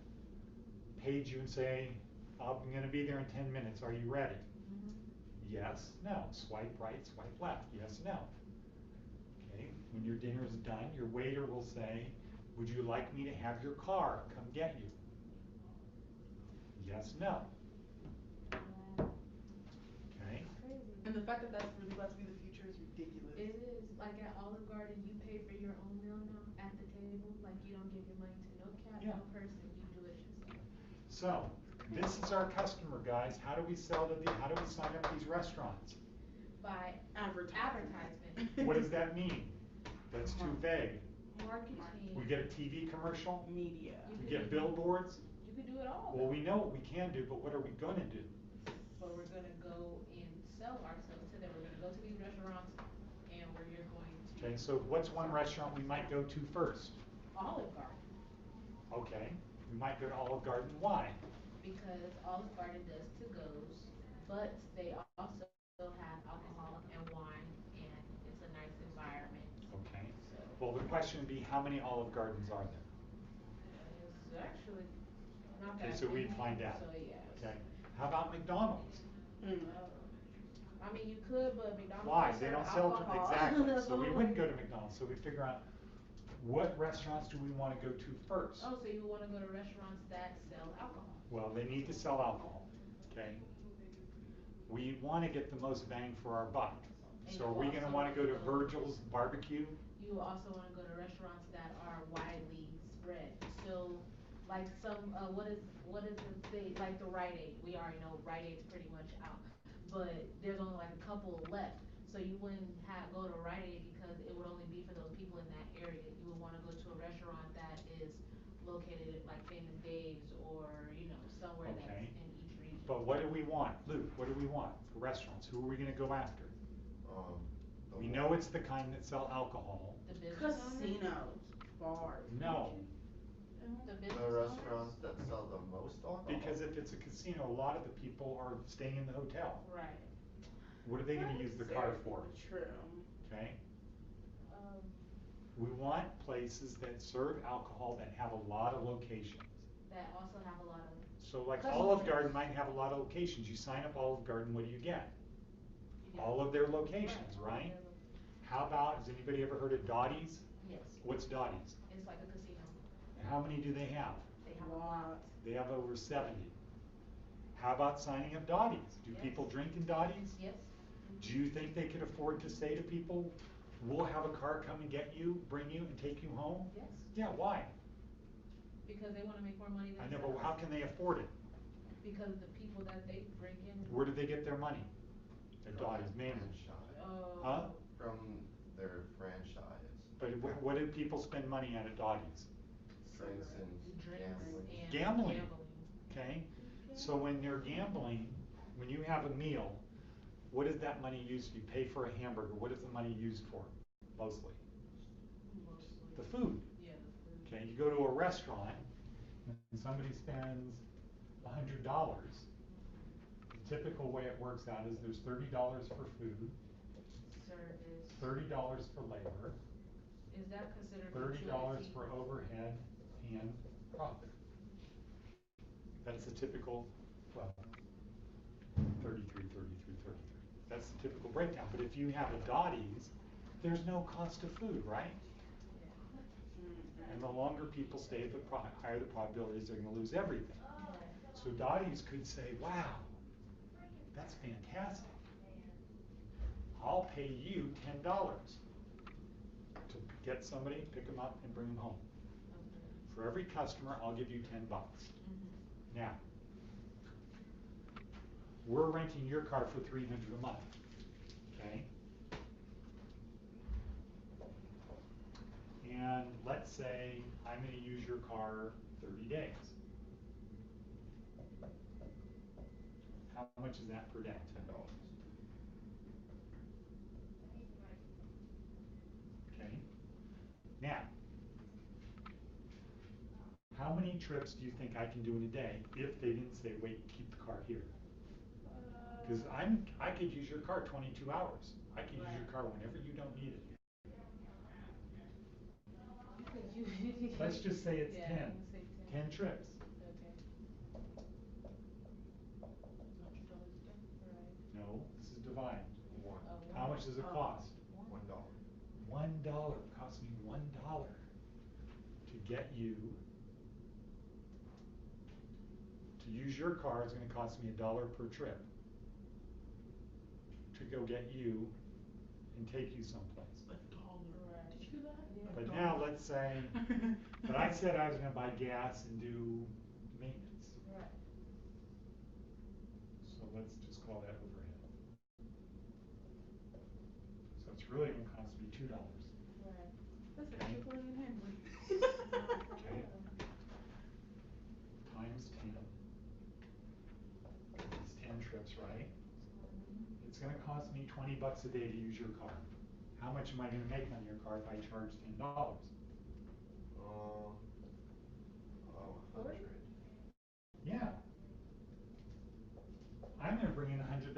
page you and say, I'm gonna be there in 10 minutes, are you ready? Yes, no, swipe right, swipe left, yes, no. Okay, when your dinner is done, your waiter will say, would you like me to have your car come get you? Yes, no. Okay, Crazy. And the fact that that's really about to be the future is ridiculous. It is, like at Olive Garden, you pay for your own meal now at the table, like you don't give your money to no cat, Yeah. no person, you do it yourself. so this is our customer, guys. How do we sell to how do we sign up these restaurants? By Advertisement. What does that mean? That's too vague. marketing. We get a TV commercial, Media. we get billboards. You could do it all. Well, we know what we can do, but what are we gonna do? But we're gonna go and sell ourselves to them, we're gonna go to these restaurants and we're going to. Okay, so what's one restaurant we might go to first? Olive Garden, Okay, we might go to Olive Garden, why? because Olive Garden does to-goes, but they also have alcohol and wine, and it's a nice environment. Okay, So, well, the question would be, how many Olive Gardens are there? it's actually not Okay, that so we'd many, find out. So, yes. Okay, how about McDonald's? I mean, you could, but McDonald's. Why? don't They serve don't sell, alcohol. exactly, That's so we the wouldn't whole- go to McDonald's, so we figure out what restaurants do we wanna go to first? Oh, so you wanna go to restaurants that sell alcohol? Well, they need to sell alcohol, okay? We wanna get the most bang for our buck. And So are you we gonna also wanna go to wanna- Virgil's Barbecue? You also wanna go to restaurants that are widely spread, so, like some, what is it say, like the Rite Aid, we already know Rite Aid's pretty much out, but there's only like a couple left, so you wouldn't go to Rite Aid because it would only be for those people in that area, you would wanna go to a restaurant that is located at like Famous Dave's or, somewhere that's Okay. in each region. But what do we want? Luke, what do we want for restaurants? Who are we gonna go after? Um, the We one- know it's the kind that sell alcohol. The business owners? Casinos, bars. No, The business The owners? restaurants that sell the most alcohol? because if it's a casino, a lot of the people are staying in the hotel. Right. What are they gonna use the car for? True. Okay? Um, We want places that serve alcohol that have a lot of locations. that also have a lot of, So like Customers. Olive Garden might have a lot of locations. You sign up Olive Garden, what do you get? you get- All of their locations, all right? of their How about, has anybody ever heard of Dottie's? Yes, What's Dottie's? it's like a casino. And how many do they have? They have a Lot. lot. They have over 70. How about signing up Dottie's? Do Yes. people drink in Dottie's? Yes. Do you think they could afford to say to people, we'll have a car come and get you, bring you, and take you home? Yes, Yeah, why? because they wanna make more money I themselves. know, but how can they afford it? Because the people that they bring in. Where do they get their money? At Dottie's, mainly. Franchise. Huh? From their franchise. But what do people spend money at Dottie's? Drinks and Drinks gambling. and Gambling. Okay? So when they're gambling, when you have a meal, what is that money used? You pay for a hamburger, what is the money used for, mostly? Mostly. The food. Yeah, the food. Okay, you go to a restaurant and somebody spends $100. The typical way it works out is there's $30 for food, Service. $30 for labor, Is that considered? $30 gratuity? for overhead and profit. That's the typical, well, 33, 33, 33. That's the typical breakdown. But if you have a Dottie's, there's no cost of food, right? And the longer people stay, the higher the probabilities they're gonna lose everything. So Dottie's could say, wow, that's fantastic. I'll pay you $10 to get somebody, pick them up, and bring them home. Okay. For every customer, I'll give you $10. Mhm. Now, we're renting your car for $300 a month, okay? And let's say I'm gonna use your car 30 days. How much is that per day? $10. Okay? Now, how many trips do you think I can do in a day if they didn't say, wait, keep the car here? Because I could use your car 22 hours. I could use your car whenever you don't need it. Let's just say it's Yeah, 10. you can say 10. 10 trips. Okay. Right. No, this is divide. One. How much does it cost? $1. $1. It costs me $1 to get you to use your car is going to cost me $1 per trip to go get you and take you someplace. $1. Right. Did you do that? Yeah. But now let's say, but I said I was going to buy gas and do maintenance. Right. So let's just call that overhead. So it's really going to cost me $2. Right. That's actually more than handling. Okay. Times 10. It's 10 trips, right? It's gonna cost me $20 a day to use your car. How much am I gonna make on your car if I charge $10? 100. Yeah. I'm gonna bring in $100,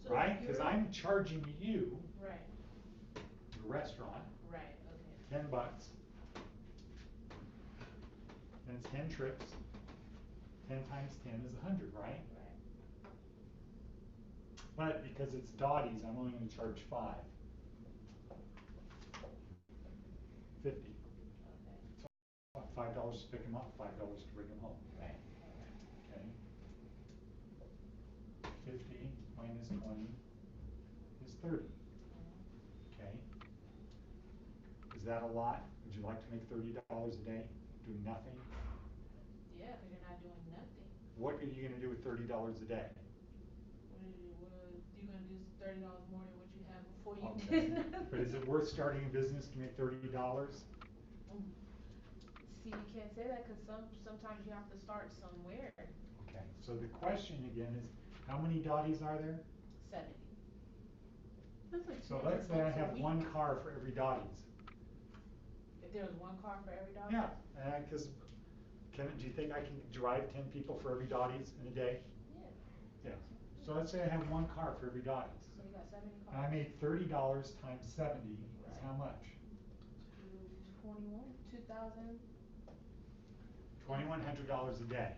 So right? if Cause you're- I'm charging you, Right. the restaurant, Right. Okay. $10. And it's 10 trips. 10 times 10 is 100, right? Right. But because it's Dottie's, I'm only gonna charge 5. 50. Okay. So $5 to pick them up, $5 to bring them home. Right. Okay. 50 minus 20 is 30. Okay. Is that a lot? Would you like to make $30 a day doing nothing? Yeah, because you're not doing nothing. What are you gonna do with $30 a day? What are you gonna do $30 more than what you had before you Okay. did nothing? But is it worth starting a business to make $30? See, you can't say that because sometimes you have to start somewhere. Okay, So the question again is, how many Dotties are there? 70. That's like So let's say I have one car for every Dotties. If there was one car for every dog? Yeah, cause do you think I can drive 10 people for every Dotties in a day? Yeah. Yeah. So let's say I have one car for every Dotties. So you got 70 cars. And I made $30 times 70 is how much? 21, 2,000. $2,100 a day.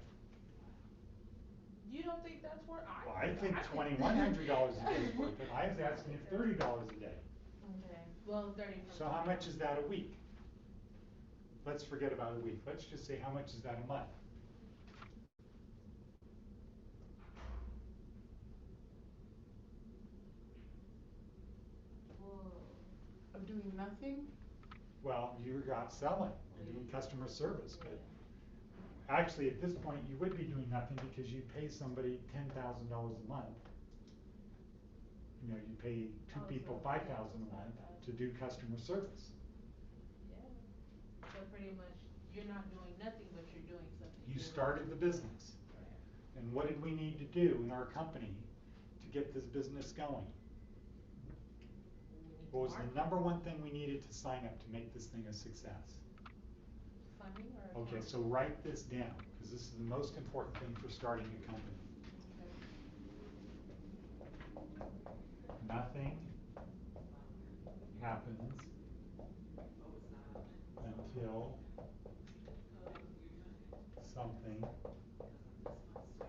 You don't think that's worth? Well, I think $2,100 a day is worth it. I was asking if $30 a day. Okay. Well, 30. So how much is that a week? Let's forget about a week. Let's just say how much is that a month? Whoa. Of doing nothing? Well, you're out selling, you're doing customer service, but actually at this point you would be doing nothing because you pay somebody $10,000 a month. You know, you pay two people $5,000 a month to do customer service. Yeah. So pretty much you're not doing nothing, but you're doing something. You started the business. Right. And what did we need to do in our company to get this business going? What was the number one thing we needed to sign up to make this thing a success? Funding or? Okay, so write this down, because this is the most important thing for starting a company. Nothing happens until something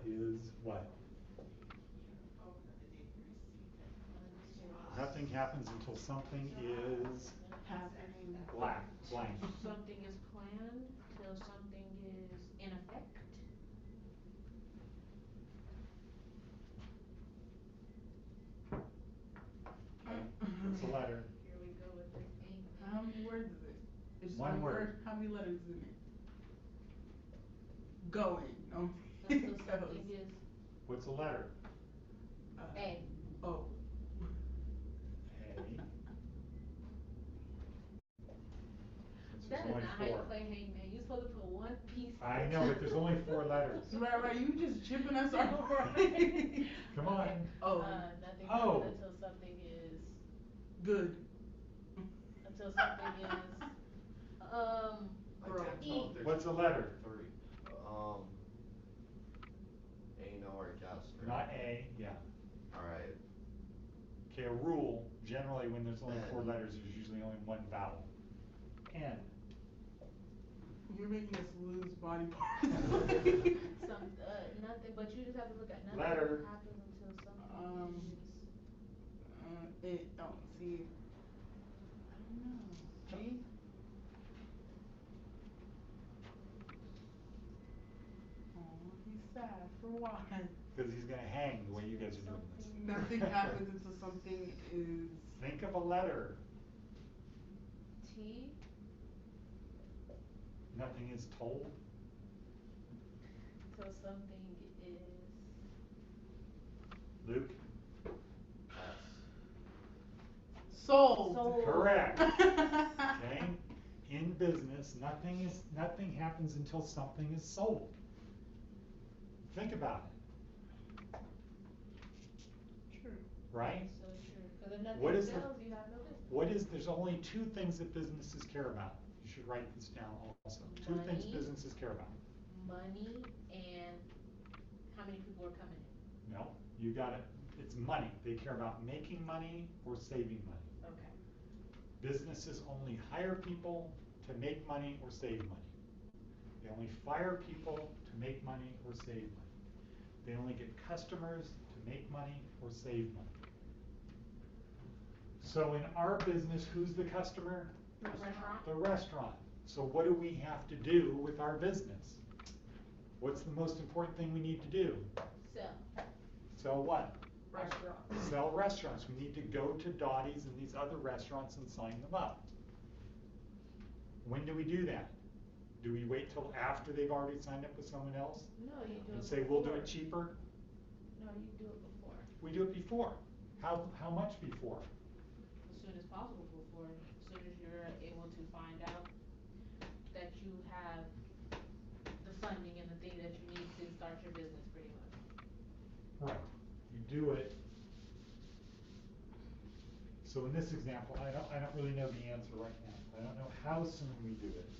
is what? Nothing happens until something is Happening. blank. Something is planned till something is in effect. It's a letter. Here we go with this ink. How many words is it? It's One word. How many letters is in it? Going. No. Until something is What's a letter? A. Oh. A. That There's is only not how you four. play hangman. You're supposed to put one piece. I know, but there's only 4 letters. Right, you just chipping us off. Come on. Oh. Nothing Oh. happens until something is Good. until something is Grow. What's a letter? 3. A, no, or yes. Right? Not A, yeah. Alright. Okay, a rule, generally when there's only 4 N. letters, there's usually only one vowel. N. You're making us lose body parts. nothing, but you just have to look at nothing Letter. happens until something is See. I don't know. G? Oh, he's sad. For why? Because he's going to hang the way you guys are doing this. Nothing happens until something is. Think of a letter. T. Nothing is told. Till something is Luke? S. Sold. sold. Correct. Okay? In business, nothing happens until something is sold. Think about it. True. Right? So true. Because if What nothing is the- sells, you have no business. There's only 2 things that businesses care about. You should write this down also. 2 things Money. businesses care about. Money and how many people are coming in. No, you got it. It's money. They care about making money or saving money. Okay. Businesses only hire people to make money or save money. They only fire people to make money or save money. They only get customers to make money or save money. So in our business, who's the customer? The restaurant. The restaurant. So what do we have to do with our business? What's the most important thing we need to do? Sell. Sell what? Restaurant. Sell restaurants. We need to go to Dottie's and these other restaurants and sign them up. When do we do that? Do we wait till after they've already signed up with someone else? No, you do And it say, before. we'll do it cheaper? No, you do it before. We do it before. How much before? As soon as possible before. As soon as you're able to find out that you have the funding and the thing that you need to start your business pretty much. Right. You do it. So in this example, I don't really know the answer right now. I don't know how soon we do it.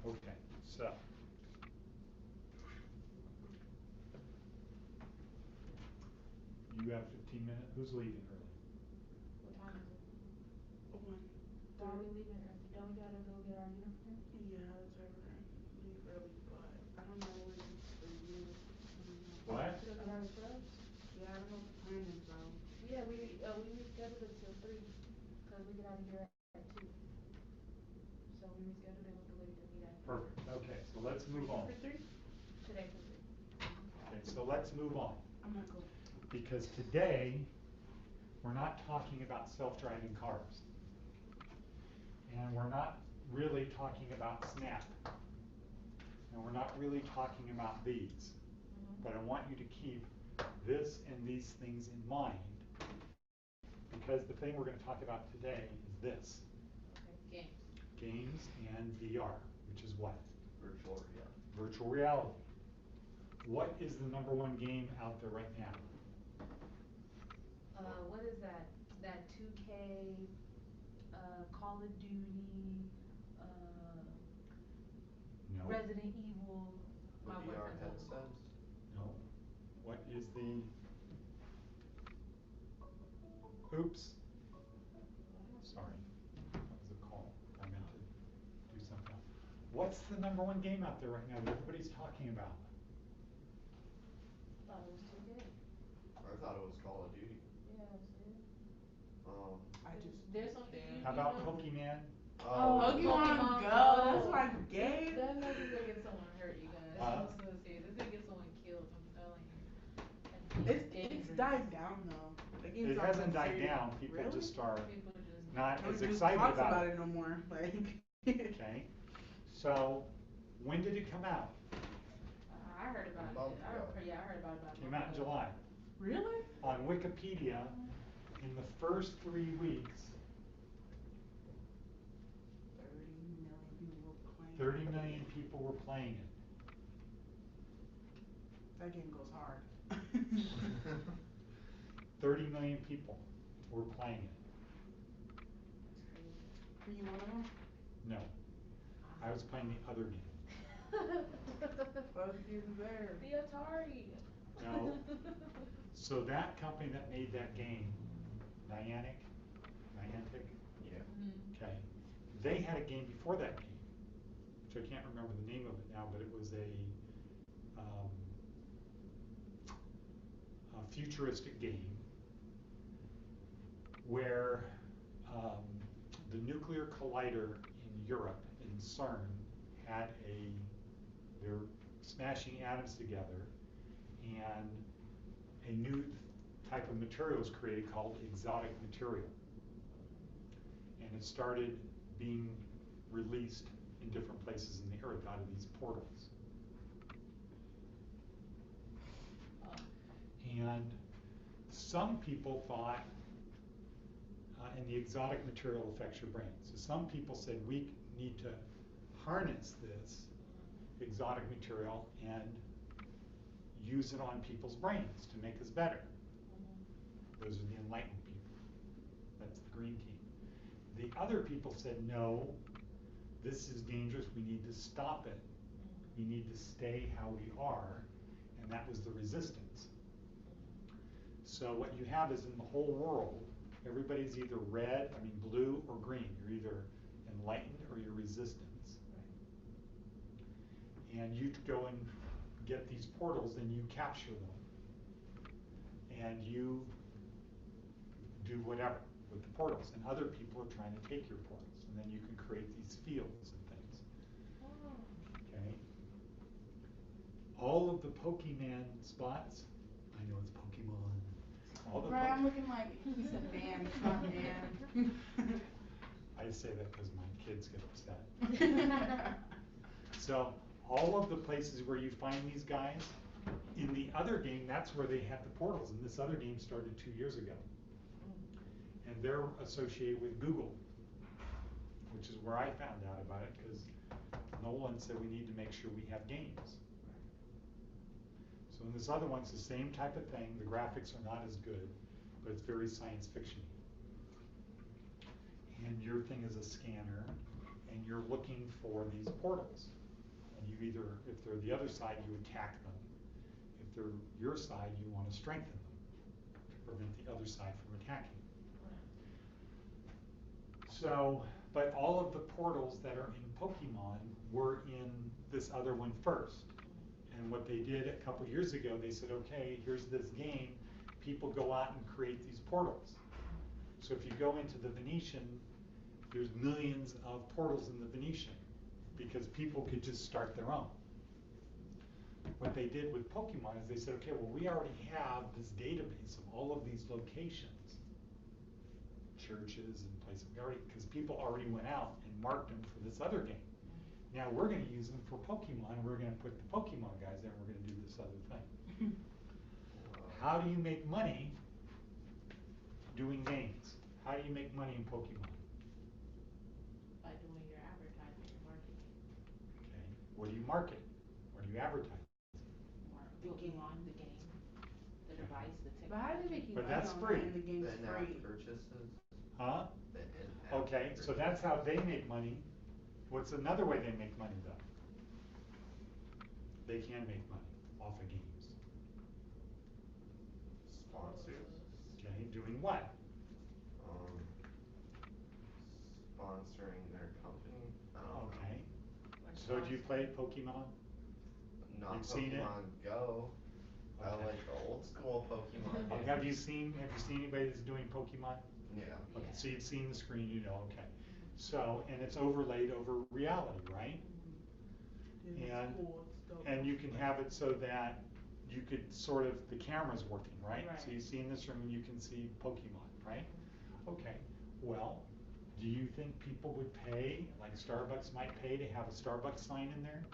Okay, so. You have 15 minutes. Who's leaving early? What time is it? 1:30. Why are we leaving early? Don't we gotta go get our uniform? Yeah, that's why we're gonna leave early, but I don't know when for you. I don't know. What? To go get our scrubs? Yeah, I don't know what the plan is though. Yeah, we rescheduled it till 3, cause we get out of here at 2. So we rescheduled it with the lady to meet at 3. Perfect. Okay, so let's move on. For 3? Today for 3. Okay, so let's move on. I'm not going. Because today, we're not talking about self-driving cars. And we're not really talking about SNAP. And we're not really talking about these. But I want you to keep this and these things in mind, because the thing we're going to talk about today is this. Okay, games. Games and VR, which is what? Virtual reality. Virtual reality. What is the #1 game out there right now? What is that? That 2K, Call of Duty, No. Resident Evil. The My VR boyfriend's old. headsets. No. What is the... Oops. Sorry. That was a call. I meant to do something else. What's the #1 game out there right now that everybody's talking about? I thought it was 2K. I thought it was Call of Duty. Yeah, it was. I just There's something you How about Pokemon? Pokemon Go. That's my game. That nigga's gonna get someone hurt, you guys. Huh? I'm so serious. This gonna get someone killed, I'm telling you. It's died down though. The game's It not hasn't that died serious. down. People Really? just are People just not No one as just excited talks about it no more. Like. Okay. So, when did it come out? I heard about Month it. ago. I heard about it. Came out in July. Really? On Wikipedia, in the first 3 weeks, 30 million people were 30 million people were playing. playing it. That game goes hard. 30 million people were playing it. Were you one of them? No. I was playing the other game. Fuck you there. The Atari. No. So that company that made that game, Niantic, Yeah. okay, they had a game before that game, which I can't remember the name of it now, but it was a futuristic game where the nuclear collider in Europe, in CERN, they're smashing atoms together, and a new type of material was created called exotic material. And it started being released in different places in the earth out of these portals. And some people thought, and the exotic material affects your brain. So some people said we need to harness this exotic material and use it on people's brains to make us better. Those are the enlightened people. That's the green team. The other people said, no, this is dangerous. We need to stop it. We need to stay how we are. And that was the resistance. So what you have is in the whole world, everybody's either blue or green. You're either enlightened or you're resistance. And you go and get these portals and you capture them. And you do whatever with the portals. And other people are trying to take your portals. And then you can create these fields and things. Okay? All of the Pokemon spots, I know it's Pokemon. All the Right, I'm looking like, he said man, it's not man. I say that because my kids get upset. So, all of the places where you find these guys, in the other game, that's where they had the portals, and this other game started 2 years ago. And they're associated with Google, which is where I found out about it, because Nolan said we need to make sure we have games. So in this other one, it's the same type of thing. The graphics are not as good, but it's very science fiction. And your thing is a scanner, and you're looking for these portals. And you either, if they're the other side, you attack them. If they're your side, you want to strengthen them to prevent the other side from attacking. So, but all of the portals that are in Pokemon were in this other one first. And what they did a couple years ago, they said, okay, here's this game. People go out and create these portals. So if you go into the Venetian, there's millions of portals in the Venetian because people could just start their own. What they did with Pokemon is they said, okay, well, we already have this database of all of these locations, churches and places, because people already went out and marked them for this other game. Now we're going to use them for Pokemon. We're going to put the Pokemon guys there, and we're going to do this other thing. How do you make money doing games? How do you make money in Pokemon? By doing your advertising and marketing. Okay. What do you market? What do you advertise? Pokemon, the game, the device, the technology. But how do they make you But money that's online free. and the game's The in-app free? purchases. Huh? The in-app Okay, so that's how they make money. What's another way they make money though? They can make money off of games. sponsors. Okay, doing what? Sponsoring their company. I don't Okay. Like So do you play Pokemon? know. Not You've seen it? Pokemon Go. I Okay. like the old school Pokemon. games. Have you seen anybody that's doing Pokemon? Yeah. Okay, Yeah. so you've seen the screen, you know, okay. So, and it's overlaid over reality, right? Yeah, And- it's cool. It's dope. And you can have it so that you could sort of, the camera's working, right? So Right. you see in this room and you can see Pokemon, right? Okay, well, do you think people would pay, like Starbucks might pay to have a Starbucks sign in there?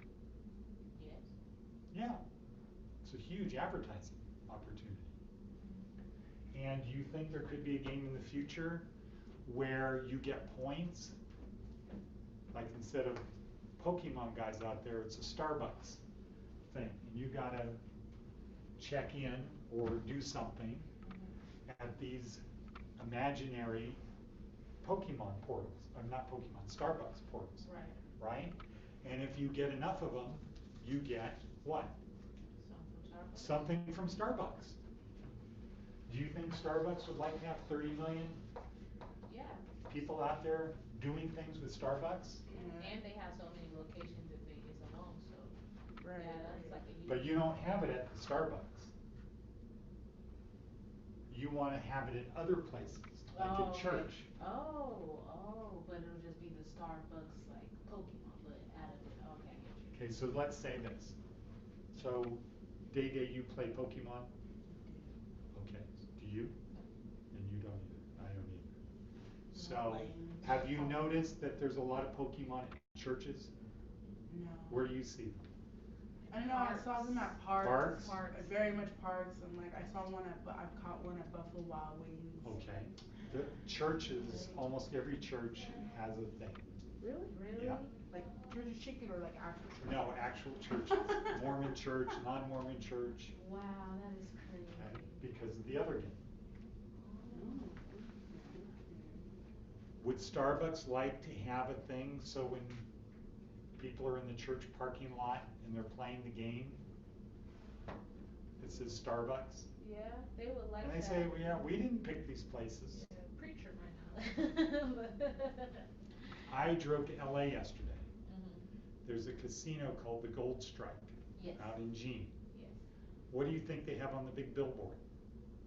Yes. Yeah, it's a huge advertising opportunity. And do you think there could be a game in the future where you get points? Like instead of Pokemon guys out there, it's a Starbucks thing. And you gotta check in or do something at these imaginary Pokemon portals, or not Pokemon, Starbucks portals, Right. right? And if you get enough of them, you get what? Something from Starbucks. Something from Starbucks. Do you think Starbucks would like to have 30 million Yeah. people out there doing things with Starbucks? Yeah. And they have so many locations in Vegas alone, so Right, yeah, that's right. like a huge. But you don't have it at the Starbucks. You want to have it at other places, like Oh, at church. Okay. But it'll just be the Starbucks like Pokemon, but out of it. Okay, I get you. Okay, so let's say this. So, Day, you play Pokemon? Okay, do you? And you don't either. I don't either. So, playing. have you noticed that there's a lot of Pokemon in churches? No. Where do you see them? I don't know. I saw them at parks. Parks? Very much parks, and like I saw one at, I've caught one at Buffalo Wild Wings. Okay. The churches, almost every church has a thing. Really? Really? Yeah. Like church chicken or like actual church? No, actual churches. Mormon church, non-Mormon church, Wow, that is crazy. okay, because of the other game. Mm. Would Starbucks like to have a thing so when people are in the church parking lot and they're playing the game, it says Starbucks? Yeah, they would like And that. they say, well, yeah, we didn't pick these places. Yeah, preacher might not. I drove to LA yesterday. Mhm. There's a casino called the Gold Strike Yes. out in Jean. Yes. What do you think they have on the big billboard?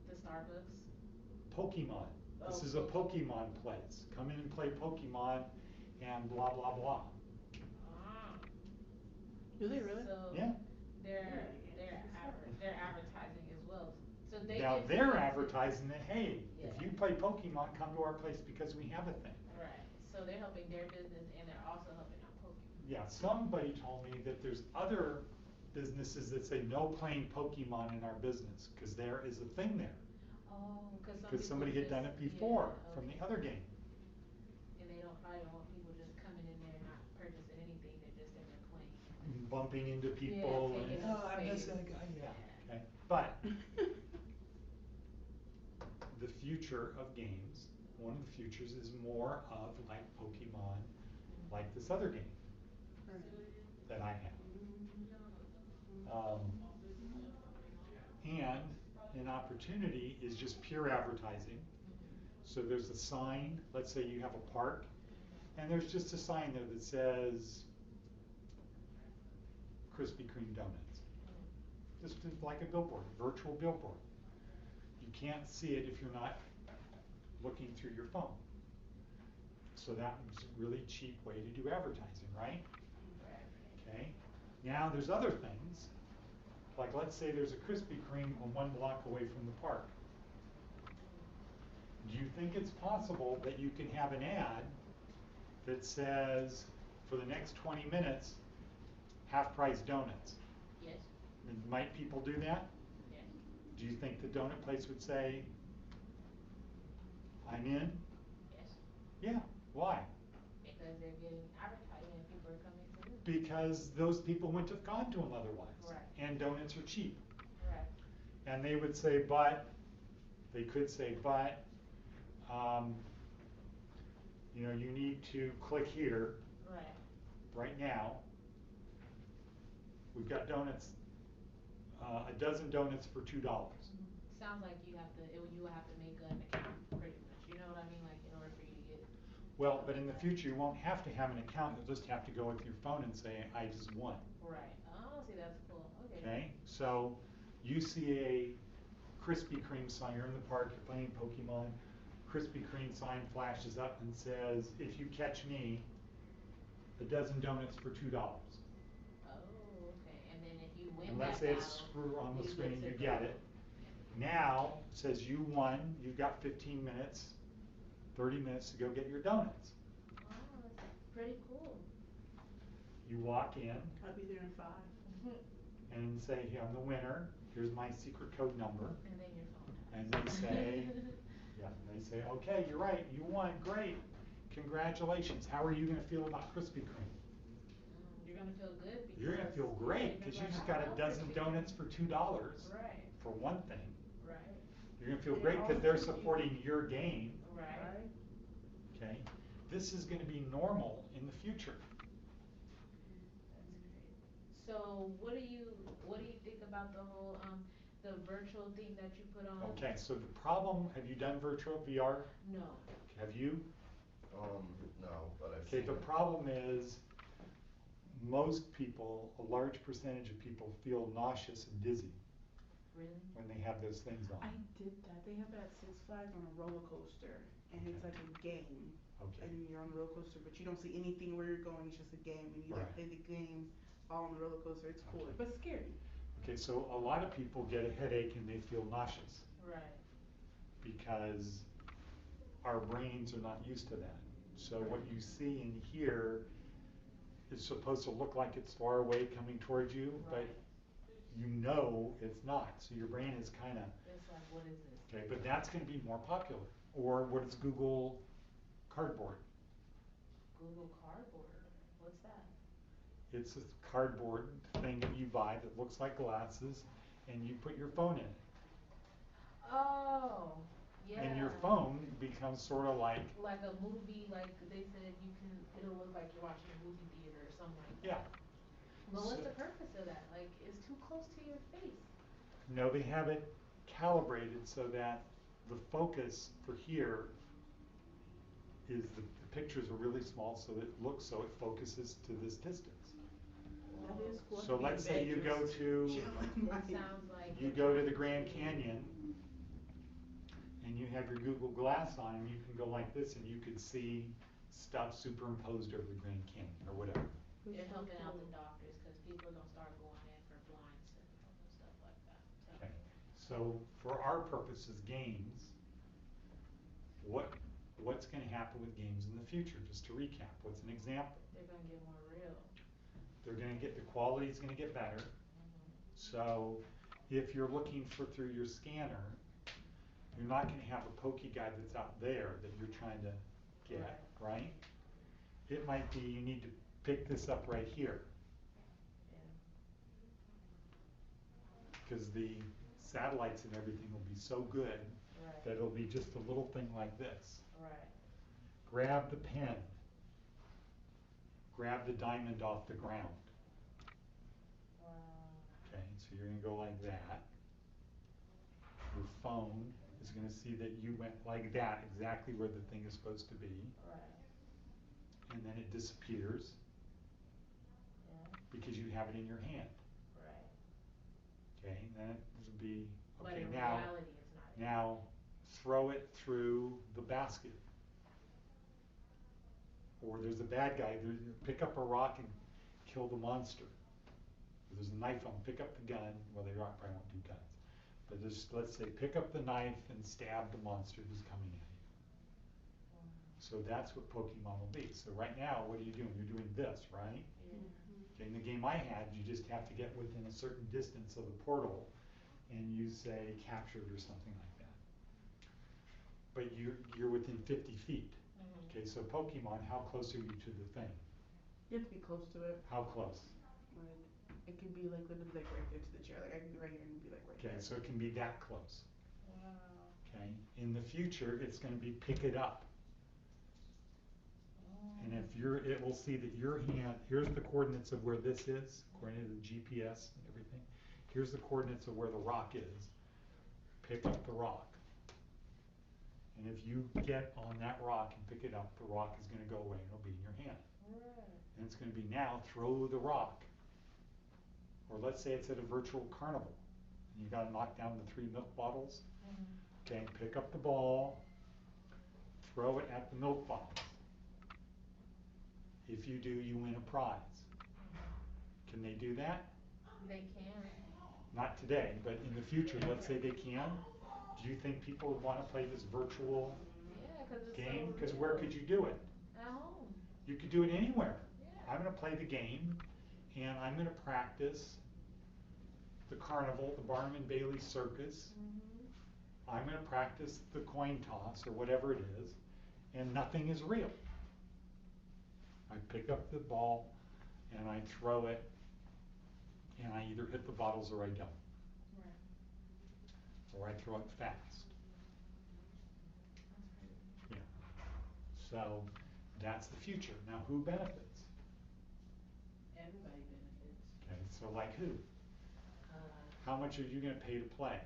The Starbucks. Pokemon. This Oh, is a Pokemon place. Come in and play Pokemon and blah, blah, blah. Ah. Do they really? So Yeah. they're advertising as well. So they Now get they're to- advertising that, hey, if Yeah. you play Pokemon, come to our place because we have a thing. Right. So they're helping their business and they're also helping out Pokemon. Yeah, somebody told me that there's other businesses that say no playing Pokemon in our business because there is a thing there. Oh, Because somebody had done it before from the other game. And they probably don't want people just coming in there not purchasing anything, they're just in there playing. Bumping into people taking and, up oh, I miss space. that guy, yeah. Yeah. But the future of games, one of the futures is more of like Pokemon, like this other game that I have. And an opportunity is just pure advertising. So there's a sign, let's say you have a park, and there's just a sign there that says Krispy Kreme donuts. Just like a billboard, a virtual billboard. You can't see it if you're not looking through your phone. So that's a really cheap way to do advertising, right? Okay. Now there's other things, like let's say there's a Krispy Kreme 1 block away from the park. Do you think it's possible that you can have an ad that says, for the next 20 minutes, half-price donuts? Yes. And might people do that? Yes. Do you think the donut place would say, I'm in? Yes. Yeah. Why? Because they're getting advertising and people are coming to them. Because those people wouldn't have gone to them otherwise. Right. And donuts are cheap. Right. And they would say, but, they could say, but, you know, you need to click here right now. We've got donuts, a dozen donuts for $2. Sounds like you have to, you will have to make an account pretty much. You know what I mean? Like in order for you to get. Well, but in the future, you won't have to have an account. You'll just have to go with your phone and say, I just won. Right. Oh, see, that's cool. Okay. Okay, so you see a Krispy Kreme sign, you're in the park, you're playing Pokemon, Krispy Kreme sign flashes up and says, if you catch me, a dozen donuts for $2. Oh, okay. And then if you win And that let's say it's battle, on the you screen, get you to get go. it. Now, it says you won, you've got 15 minutes, 30 minutes to go get your donuts. Oh, that's pretty cool. You walk in I'll be there in 5. and say, here, I'm the winner, here's my secret code number. And then your phone. And they say, yeah, they say, okay, you're right, you won, great, congratulations. How are you going to feel about Krispy Kreme? You're gonna feel good because You're going to feel great because you just got a dozen donuts for $2 Right. for one thing. Right. You're going to feel They great all because they're thank you. supporting your game. Right. Okay, this is going to be normal in the future. That's great. So what do you think about the whole the virtual thing that you put on? Okay, so the problem, have you done virtual VR? No. Have you? No, but I've Okay, seen the it. problem is most people, a large percentage of people feel nauseous and dizzy Really? when they have those things on. I did that. They have that at Six Flags on a roller coaster, and it's like a game. Okay. And you're on the roller coaster, but you don't see anything where you're going. It's just a game, and you like Right. play the game all on the roller coaster. It's cool, Okay. but scary. Okay, so a lot of people get a headache and they feel nauseous Right. because our brains are not used to that. So what you see and hear is supposed to look like it's far away coming towards you, but Right. you know it's not. So your brain is kind of, It's like, what is this? okay, but that's going to be more popular. Or what is Google Cardboard? Google Cardboard. What's that? It's a cardboard thing that you buy that looks like glasses, and you put your phone in it. Oh, yeah. And your phone becomes sort of like, Like a movie, like they said you can, it'll look like you're watching a movie theater or something like yeah. that. But what's So- the purpose of that? Like, it's too close to your face. No, they have it calibrated so that the focus for here is the pictures are really small, so it looks so it focuses to this distance. That is cool. So let's say you go to Sounds like. you go to the Grand Canyon and you have your Google Glass on and you can go like this and you could see stuff superimposed over the Grand Canyon or whatever. They're helping out the doctors because people are gonna start going in for blind syndrome and stuff like that. So. Okay. So for our purposes, games, what's going to happen with games in the future? Just to recap, what's an example? They're gonna get more real. They're going to get, the quality is going to get better. So if you're looking for through your scanner, you're not going to have a pokey guy that's out there that you're trying to get, right? It might be you need to pick this up right here. Yeah. Because the satellites and everything will be so good Right. that it'll be just a little thing like this. Right. Grab the pen. Grab the diamond off the ground. Wow. Okay, so you're gonna go like that. Your phone is gonna see that you went like that, exactly where the thing is supposed to be. Right. And then it disappears Yeah. because you have it in your hand. Right. Okay, and then it'll be, But okay, in now, reality, it's not. now throw it through the basket. Or there's a bad guy, pick up a rock and kill the monster. There's a knife on, pick up the gun, well they probably won't do guns. But just, let's say, pick up the knife and stab the monster who's coming at you. So that's what Pokemon will be. So right now, what are you doing? You're doing this, right? Yeah. Okay, in the game I had, you just have to get within a certain distance of the portal and you say captured or something like that. But you're within 50 feet. Okay, so Pokemon, how close are you to the thing? You have to be close to it. How close? Like, it could be like literally like right there to the chair. Like I could be right here and be like right Okay, there. so it can be that close. Wow. Okay, in the future, it's going to be pick it up. And if it will see that your hand, here's the coordinates of where this is, according to the GPS and everything. Here's the coordinates of where the rock is. Pick up the rock. And if you get on that rock and pick it up, the rock is going to go away and it'll be in your hand. Right. And it's going to be now throw the rock. Or let's say it's at a virtual carnival. And you got to knock down the 3 milk bottles. Okay, pick up the ball, throw it at the milk bottles. If you do, you win a prize. Can they do that? They can. Not today, but in the future, let's say they can. Do you think people would want to play this virtual Yeah, because it's game? so Because real. where could you do it? At home. You could do it anywhere. Yeah. I'm going to play the game, and I'm going to practice the carnival, the Barnum and Bailey circus. I'm going to practice the coin toss or whatever it is, and nothing is real. I pick up the ball, and I throw it, and I either hit the bottles or I don't. Right. Or I throw it fast. That's crazy. Yeah. So that's the future. Now who benefits? Everybody benefits. Okay, so like who? How much are you going to pay to play?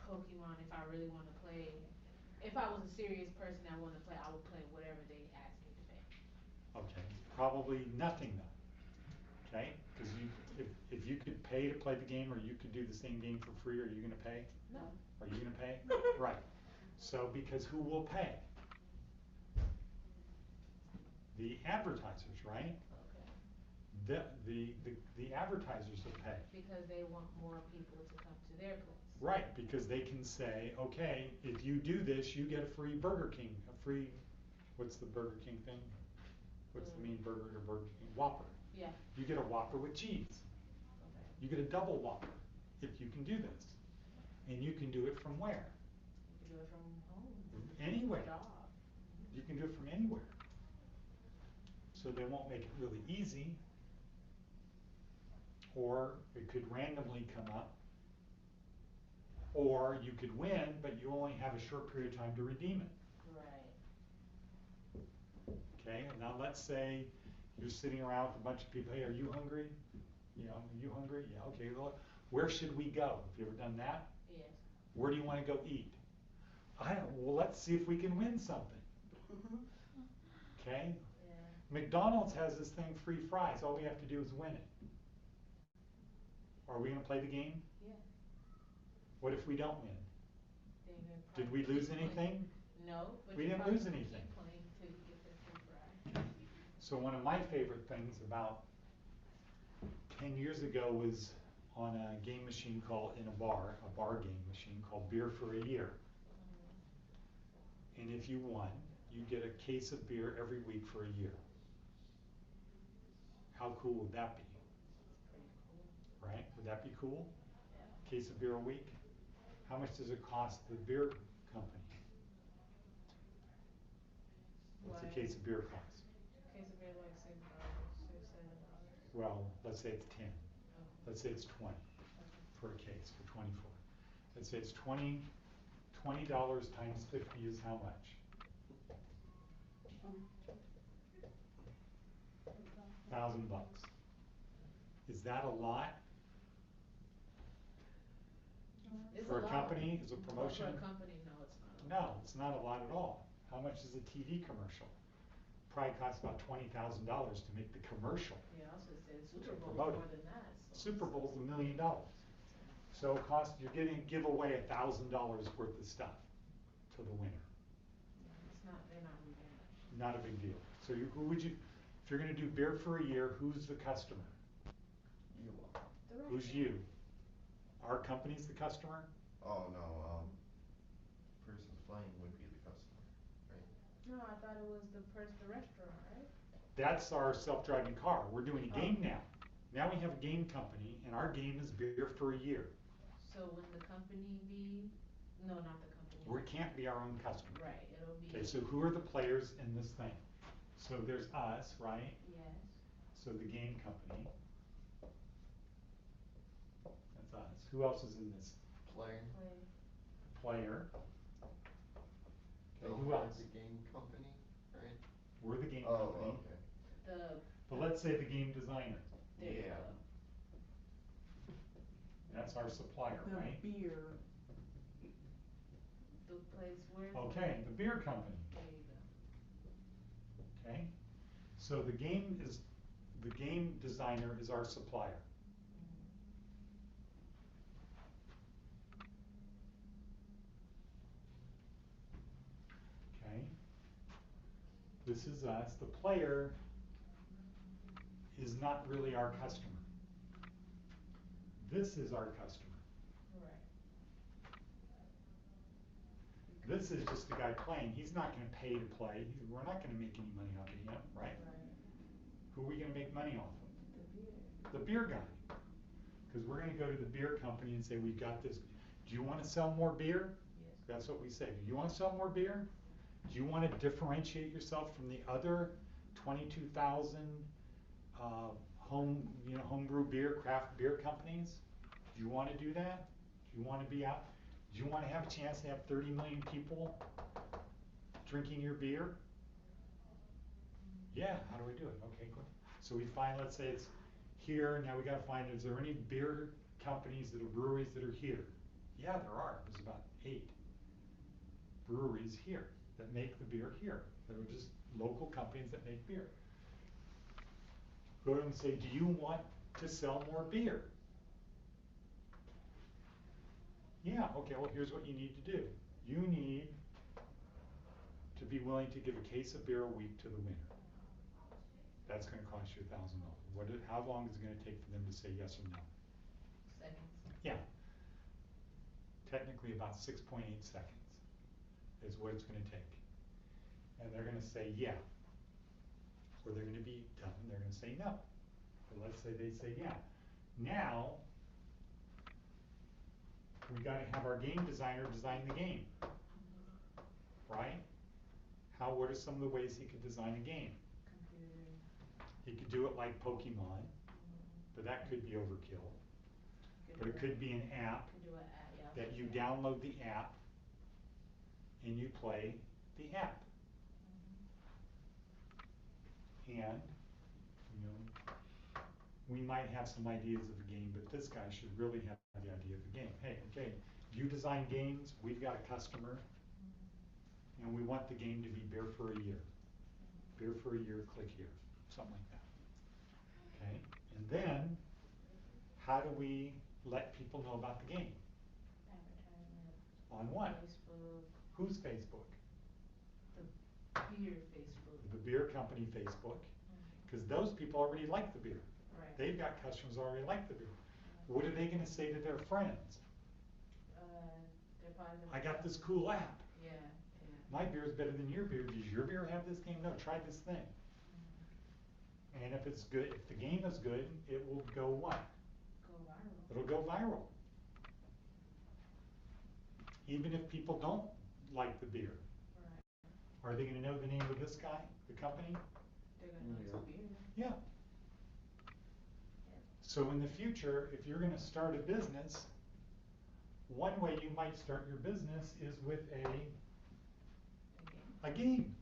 Pokemon, if I really want to play. If I was a serious person that wanted to play, I would play whatever they asked me to pay. Okay, probably nothing though. Okay, because if you could pay to play the game, or you could do the same game for free, are you going to pay? No. Are you going to pay? Right. So because who will pay? The advertisers, right? Okay. The advertisers will pay. Because they want more people to come to their place. Right, because they can say, okay, if you do this, you get a free Burger King, a free, what's the Burger King thing? What's the mean burger or Burger King? Whopper. Yeah. You get a Whopper with cheese. Okay. You get a double Whopper if you can do this. And you can do it from where? You can do it from home. Anywhere. Job. You can do it from anywhere. So they won't make it really easy. Or it could randomly come up. Or you could win, but you only have a short period of time to redeem it. Right. Okay, and now let's say you're sitting around with a bunch of people. Hey, are you hungry? You know, are you hungry? Yeah, okay. Well, where should we go? Have you ever done that? Yes. Where do you want to go eat? Well, let's see if we can win something. Okay? Yeah. McDonald's has this thing, free fries. All we have to do is win it. Are we going to play the game? Yeah. What if we don't win? Then you Did probably we lose keep playing. anything? No, but We you didn't probably lose keep anything. playing till you get the free fry. So one of my favorite things about 10 years ago was on a game machine called, in a bar game machine called Beer for a Year. And if you won, you get a case of beer every week for a year. How cool would that be? Pretty cool. Right? Would that be cool? Yeah. Case of beer a week? How much does it cost the beer company? What's a case of beer cost? Case of beer like $6, $6, $7. Well, let's say it's 10. Okay. Let's say it's 20 Okay. for a case for 24. Let's say it's $20 times 50 is how much? $1,000. Is that a lot It's for a lot. company, as a But promotion? For a company, no, it's not. No, it's not a lot at all. How much is a TV commercial? Probably costs about $20,000 to make the commercial. Yeah, I was gonna say To Super Bowl's promote more it. than that. So Super Bowl's $1 million. So it costs, you're getting, give away $1,000 worth of stuff to the winner. yeah, it's not, they're not really that. Not a big deal. So you, who would you, if you're gonna do beer for a year, who's the customer? You. The Who's restaurant. you? Our company's the customer? Oh, no, person's playing would be the customer, right? No, I thought it was the restaurant, right? That's our self-driving car. We're doing a game Oh. now. Now we have a game company, and our game is beer for a year. So when the company be, no, not the company. We can't be our own customer. Right, it'll be. Okay, so who are the players in this thing? So there's us, right? Yes. So the game company. That's us. Who else is in this? Player. Play. Player. Okay, So who we're else? the game company, right? We're the game Oh, company. okay. The. But let's say the game designer. There you Yeah. go. That's our supplier, The right? beer. The place where. Okay, the beer company. There you go. Okay? So the game designer is our supplier. Okay? This is us. The player is not really our customer. This is our customer. Right. This is just the guy playing. He's not going to pay to play. We're not going to make any money off of him, right? Right. Who are we going to make money off of? The beer. The beer guy. Because we're going to go to the beer company and say, we've got this. Do you want to sell more beer? Yes. That's what we say. Do you want to sell more beer? Do you want to differentiate yourself from the other 22,000 homebrew beer, craft beer companies? Do you want to do that? Do you want to be out? Do you want to have a chance to have 30 million people drinking your beer? Yeah, how do we do it? Okay, good. So we find, let's say it's here, now we got to find, is there any beer companies that are breweries that are here? Yeah, there are. There's about 8 breweries here that make the beer here. That are just local companies that make beer. Go to them and say, do you want to sell more beer? Yeah, okay, well here's what you need to do. You need to be willing to give a case of beer a week to the winner. That's going to cost you $1,000. How long is it going to take for them to say yes or no? Seconds. Yeah. Technically about 6.8 seconds is what it's going to take. And they're going to say yeah. Or they're going to be done, they're going to say no. But let's say they say yeah. Now, we got to have our game designer design the game. Right? What are some of the ways he could design a game? Computer. He could do it like Pokemon, but that could be overkill. But it could be an app Could do an app, yeah. that you download the app and you play the app. And, we might have some ideas of a game, but this guy should really have the idea of a game. Hey, okay, you design games, we've got a customer, and we want the game to be beer for a year. Beer for a year, click here, something like that. Okay, and then, how do we let people know about the game? Advertisement. On what? Facebook. Whose Facebook? The beer Facebook. The beer company Facebook, because those people already like the beer. Right. They've got customers who already like the beer. What are they going to say to their friends? They're probably gonna. I got this cool app. Yeah, yeah. My beer is better than your beer. Does your beer have this game? No, try this thing. And if it's good, if the game is good, it will go what? Go viral. It'll go viral. Even if people don't like the beer. Right. Are they going to know the name of this guy, the company? They're gonna know it's a beer. Yeah. So in the future, if you're going to start a business, one way you might start your business is with Again. a game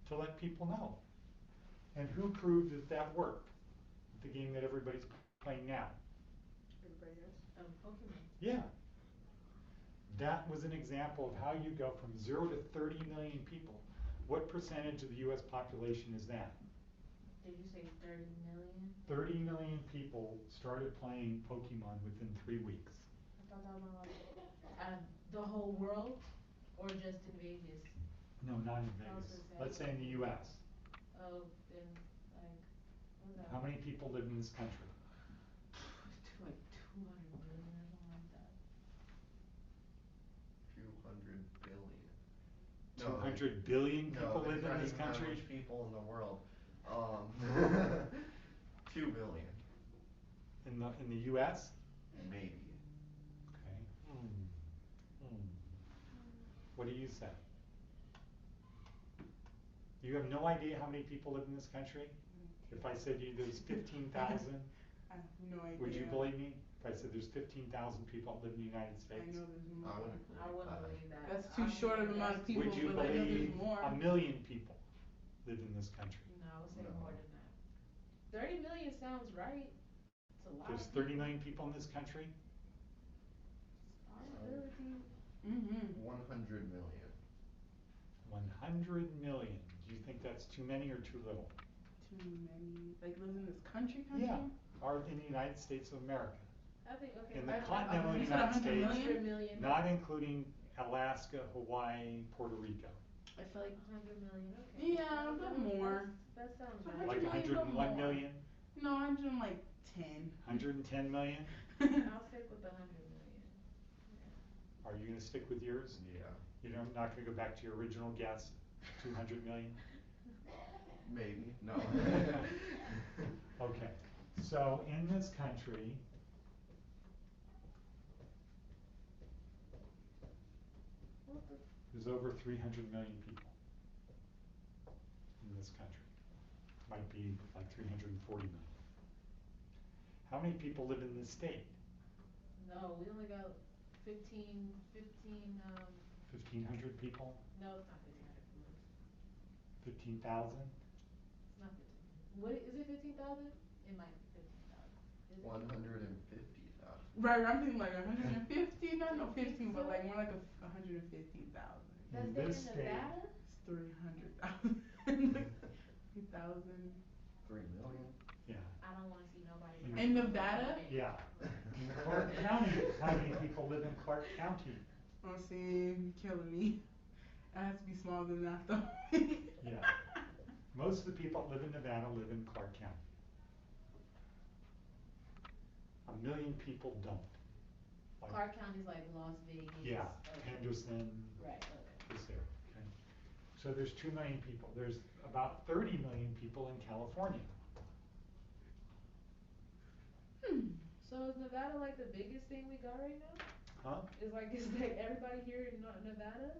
to let people know. And who proved that that worked? The game that everybody's playing now. Everybody else? Pokemon. Yeah. That was an example of how you go from 0 to 30 million people. What percentage of the US population is that? Did you say 30 million? 30 million people started playing Pokemon within 3 weeks. I thought that was like the whole world or just in Vegas? No, not in I was Vegas. gonna say. Let's say in the US. Oh, then like what was that? How many people live in this country? Like 200 million or something like that. 200 billion. 200 billion people live in this How country? much people in the world? 2 billion. In the US? Maybe. Okay. What do you say? You have no idea how many people live in this country? If I said to you there's 15,000, I have no idea. would you believe me? If I said there's 15,000 people that live in the United I States? know there's more. I would I wouldn't believe that. That's too short of amount of people, Would you but I know there's believe more. 1 million people live in this country? No, I would say No. more than that. 30 million sounds right. It's a lot. There's of 30 people. million people in this country? Possibility. 100 million. 100 million. Do you think that's too many or too little? Too many. Like lives in this country? Yeah, or in the United States of America. I think okay. In the I continental you said United 100 States, million? 100 million. not including Alaska, Hawaii, Puerto Rico. I feel like 100 million. Okay. yeah, a bit more. That sounds So right. Like 100 million, 101 more. million? no, 100 like 10. 110 million? I'll stick with the 100 million. Yeah. Are you gonna stick with yours? Yeah. You're not gonna go back to your original guess, 200 million? Maybe. No. Okay, so in this country, What the? there's over 300 million people in this country. Might be like 340 million. How many people live in this state? No, we only got 15. 1,500 people? No, it's not 1,500 people. 15,000? It's not 15. What is it? 15,000? It might be 15,000. 150,000. Right, I'm thinking like 150, not no 15, but like more like 150,000. That's In there this in state, Nevada? It's 300,000. like 3,000. 3 million. Yeah. I don't want to see nobody. In Nevada? Yeah. In Clark County, how many people live in Clark County? Oh, see, you're killing me. It has to be smaller than that though. Yeah. Most of the people that live in Nevada live in Clark County. 1 million people don't. Like, Clark County's like Las Vegas. yeah, Okay. Henderson, Right, okay. this area, okay? So there's 2 million people. There's about 30 million people in California. So is Nevada like the biggest thing we got right now? Huh? Is like everybody here in Nevada?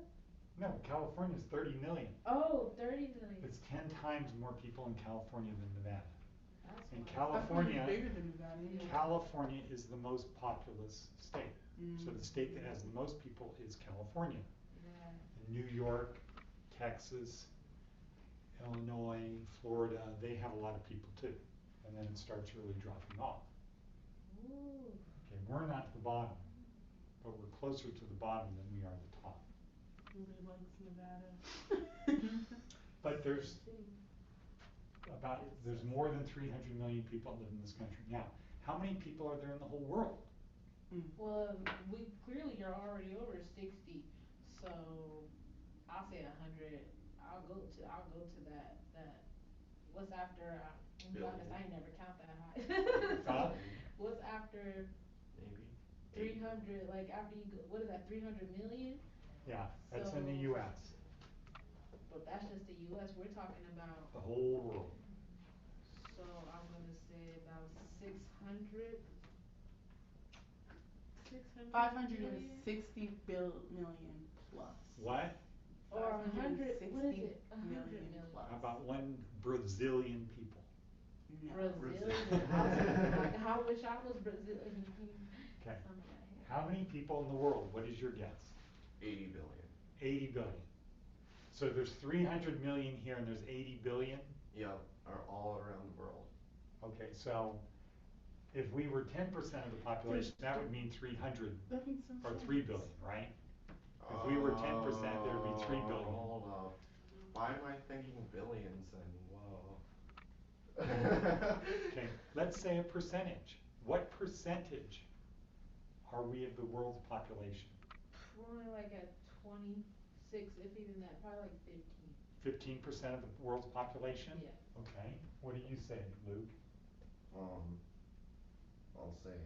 No, California's 30 million. Oh, 30 million. It's 10 times more people in California than Nevada. That's In why. California, bigger than Nevada. Anyway. California is the most populous state. So Mm. the state that has the most people is California. Yeah. And New York, Texas, Illinois, Florida, they have a lot of people too. And then it starts really dropping off. Ooh. Okay, we're not the bottom, but we're closer to the bottom than we are the top. Nobody likes Nevada. But there's more than 300 million people that live in this country. Now, how many people are there in the whole world? Well, we clearly are already over 60, so I'll say 100. I'll go to that. What's after? To be honest, I ain't never count that high. What's after? Maybe. 300. Like after you go, what is that? 300 million? Yeah, that's in the So- US, But that's just the U.S. We're talking about. the whole world. So I'm gonna say about 600. 600 million? 560 million plus. What? Or 100. What is 560 it? 100 million million. plus. How about 1 Brazilian people? No. Brazilian. I was like, how wish I was Brazilian. Okay. Some of that hair. How many people in the world? What is your guess? 80 billion. 80 billion. So there's 300 million here and there's 80 billion? Yep, are all around the world. Okay, so if we were 10% of the population, that would mean 300 That makes some or sense. 3 billion, right? If we were 10%, there would be 3 billion. Hold up. Why am I thinking billions and whoa? Okay, let's say a percentage. What percentage are we of the world's population? We're only like at 26, if even that, probably like 15. 15% of the world's population? Yeah. Okay, what do you say, Luke? I'll say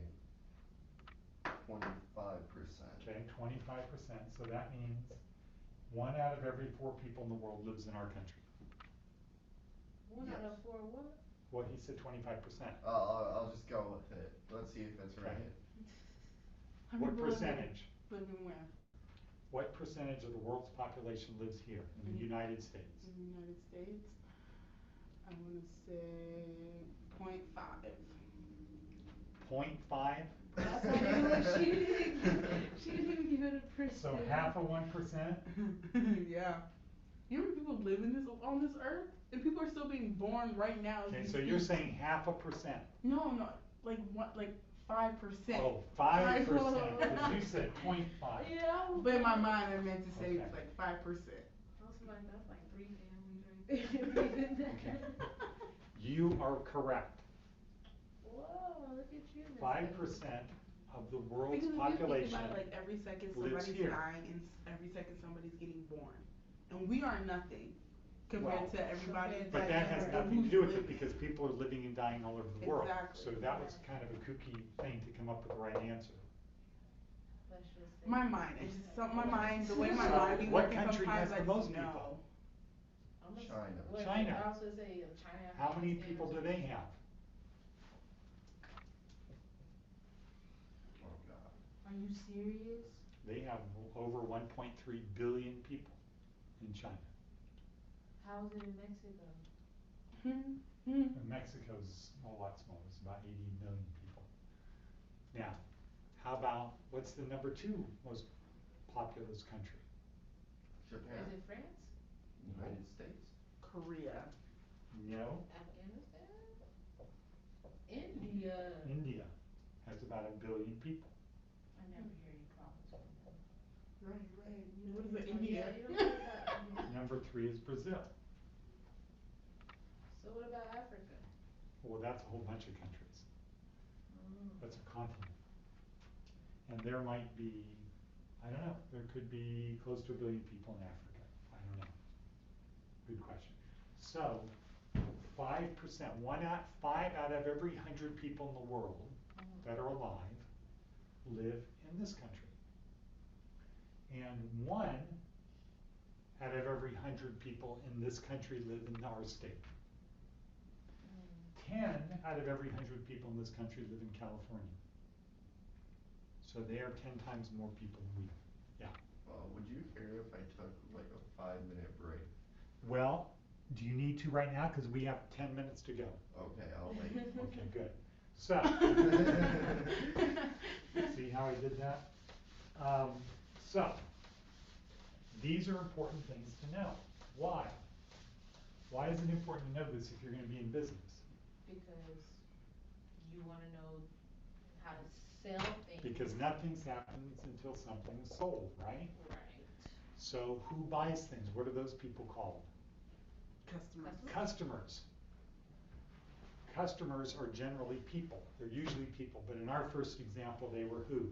25%. Okay, 25%, so that means 1 out of every 4 people in the world lives in our country. 1 out of 4 what? Well, he said 25%. I'll just go with it. Let's see if it's Okay. right. How many What people live in- percentage? Live in where? What percentage of the world's population lives here in the United States? In the United States? I wanna say 0.5. 0.5? That's not even what she didn't even give it a percent. So half of 1%? Yeah. You know how many people live in on this earth? And people are still being born right now. as Okay, we so you're speak. saying half a percent? No, like what, like 5%. Oh, 5%, because you said 0.5. Yeah. But in my mind, I meant to say Okay. like 5%. I was like, that's like 3 families right there. Okay. You are correct. Whoa, look at you. Miss 5% of the world's Because if you population think about it, like every second lives somebody's here. dying and every second somebody's getting born, and we are nothing compared Well, to everybody. But that has and nothing to who's do with it living. because people are living and dying all over the world. Exactly. So that was kind of a kooky thing to come up with the right answer. Let's just say. My mind, it's just my mind, the way my So mind be what working country sometimes, has I the just most know. people? China. China. I was gonna say China. How many Afghanistan, people or do they have? Oh God. Are you serious? They have over 1.3 billion people in China. How is it in Mexico? And Mexico's a lot smaller, it's about 80 million people. Now, how about, what's the number 2 most populous country? Japan. Is it France? United States. Korea. No, Afghanistan? India. India has about 1 billion people. I never hear you promise on that. Right. You What is don't it, hear- India? Yeah, you don't hear about India. Number 3 is Brazil. So what about Africa? Well, that's a whole bunch of countries. Mm. That's a continent. And there might be, I don't know, there could be close to 1 billion people in Africa. I don't know. Good question. So, 5%, 5 out of every 100 people in the world that are alive live in this country. And 1 out of every 100 people in this country live in our state. 10 out of every 100 people in this country live in California. So they are 10 times more people than we are. Yeah. Would you care if I took like a 5-minute break? Well, do you need to right now? Because we have 10 minutes to go. Okay, I'll wait. Okay, good. So, see how I did that? So, these are important things to know. Why? Why is it important to know this if you're going to be in business? Because you wanna know how to sell things. Because nothing happens until something's sold, right? Right. So who buys things? What are those people called? Customers. Customers. Customers are generally people. They're usually people, but in our first example, they were who?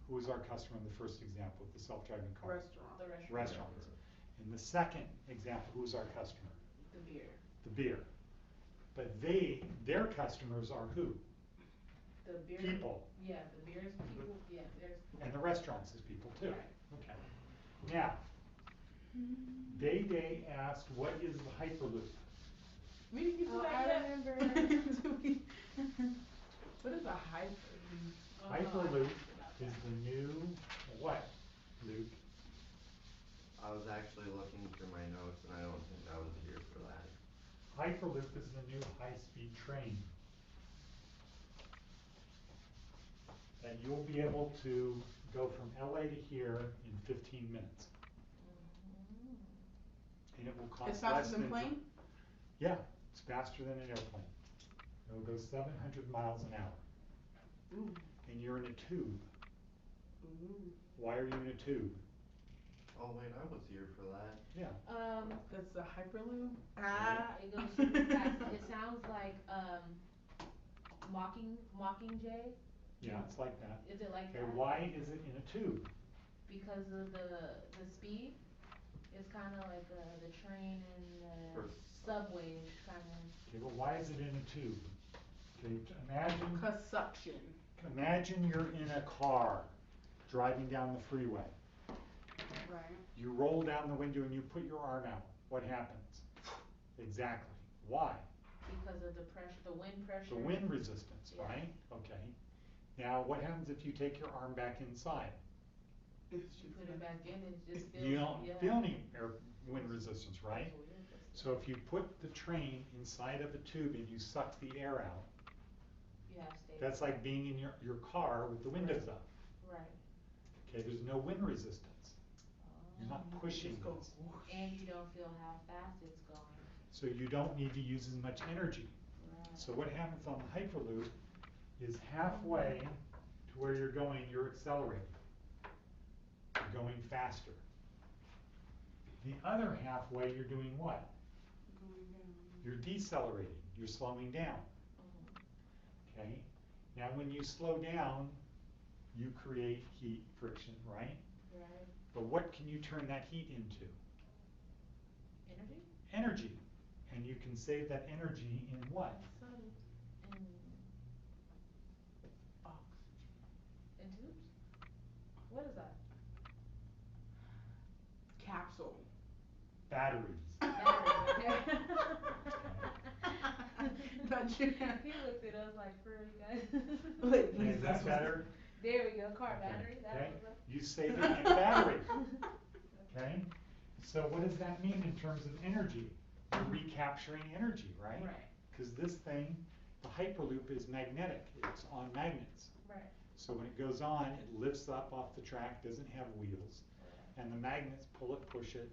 Who was our customer in the first example with the self-driving car? Restaurant. The restaurant. Restaurants. In the second example, who was our customer? The beer. The beer. But their customers are who? The beer. People. Yeah, the beer's people, yeah, there's. And the restaurants is people too. Right. Okay. Now, Day asked, what is the Hyperloop? We didn't get to Oh, that I yet. remember. What is a hyper? Hyperloop is the new what, Luke? I was actually looking through my notes and I don't think I was here for that. Hyperloop is the new high-speed train. that you'll be able to go from LA to here in 15 minutes. And it will cost It's less faster than than plane? Yeah, it's faster than an airplane. It'll go 700 miles an hour. Ooh. And you're in a tube. Ooh. Why are you in a tube? Oh wait, I was here for that. Yeah. That's the Hyperloop? It goes super fast. It sounds like Mockingjay. Yeah, it's like that. Is it like Okay, that? why is it in a tube? Because of the speed. It's kind of like the train and the For subway kind of. Okay, but why is it in a tube? Okay, imagine, Cause suction. imagine you're in a car driving down the freeway. Right. You roll down the window and you put your arm out. What happens? Exactly. Why? Because of the pressure, the wind pressure. The wind resistance, Yeah. right? Okay. Now, what happens if you take your arm back inside? It's You just put it back in, it just feels. You don't yeah. feel any wind resistance, right? That's weird, that's So if you put the train inside of a tube and you suck the air out, you have stayed. that's like being in your car with the windows up. Right. Okay, there's no wind resistance. You're not pushing Just go this. And you don't feel how fast it's going. So you don't need to use as much energy. Right. So what happens on the Hyperloop is halfway to where you're going, you're accelerating. You're going faster. The other halfway, you're doing what? going down. You're decelerating. You're slowing down. Okay? Now when you slow down, you create heat friction, right? Right. But what can you turn that heat into? Energy? Energy. And you can save that energy in what? In Oxygen. tubes? What is that? Capsule. Batteries. Battery, okay. Don't you? He looked at us like, for you guys. Wait, Okay, is that better? There we go, car Okay, battery, that okay. was it. You save it in battery. Okay? So what does that mean in terms of energy? You're recapturing energy, right? Right, Because this thing, the Hyperloop is magnetic. It's on magnets. right. So when it goes on, it lifts up off the track, doesn't have wheels, and the magnets pull it, push it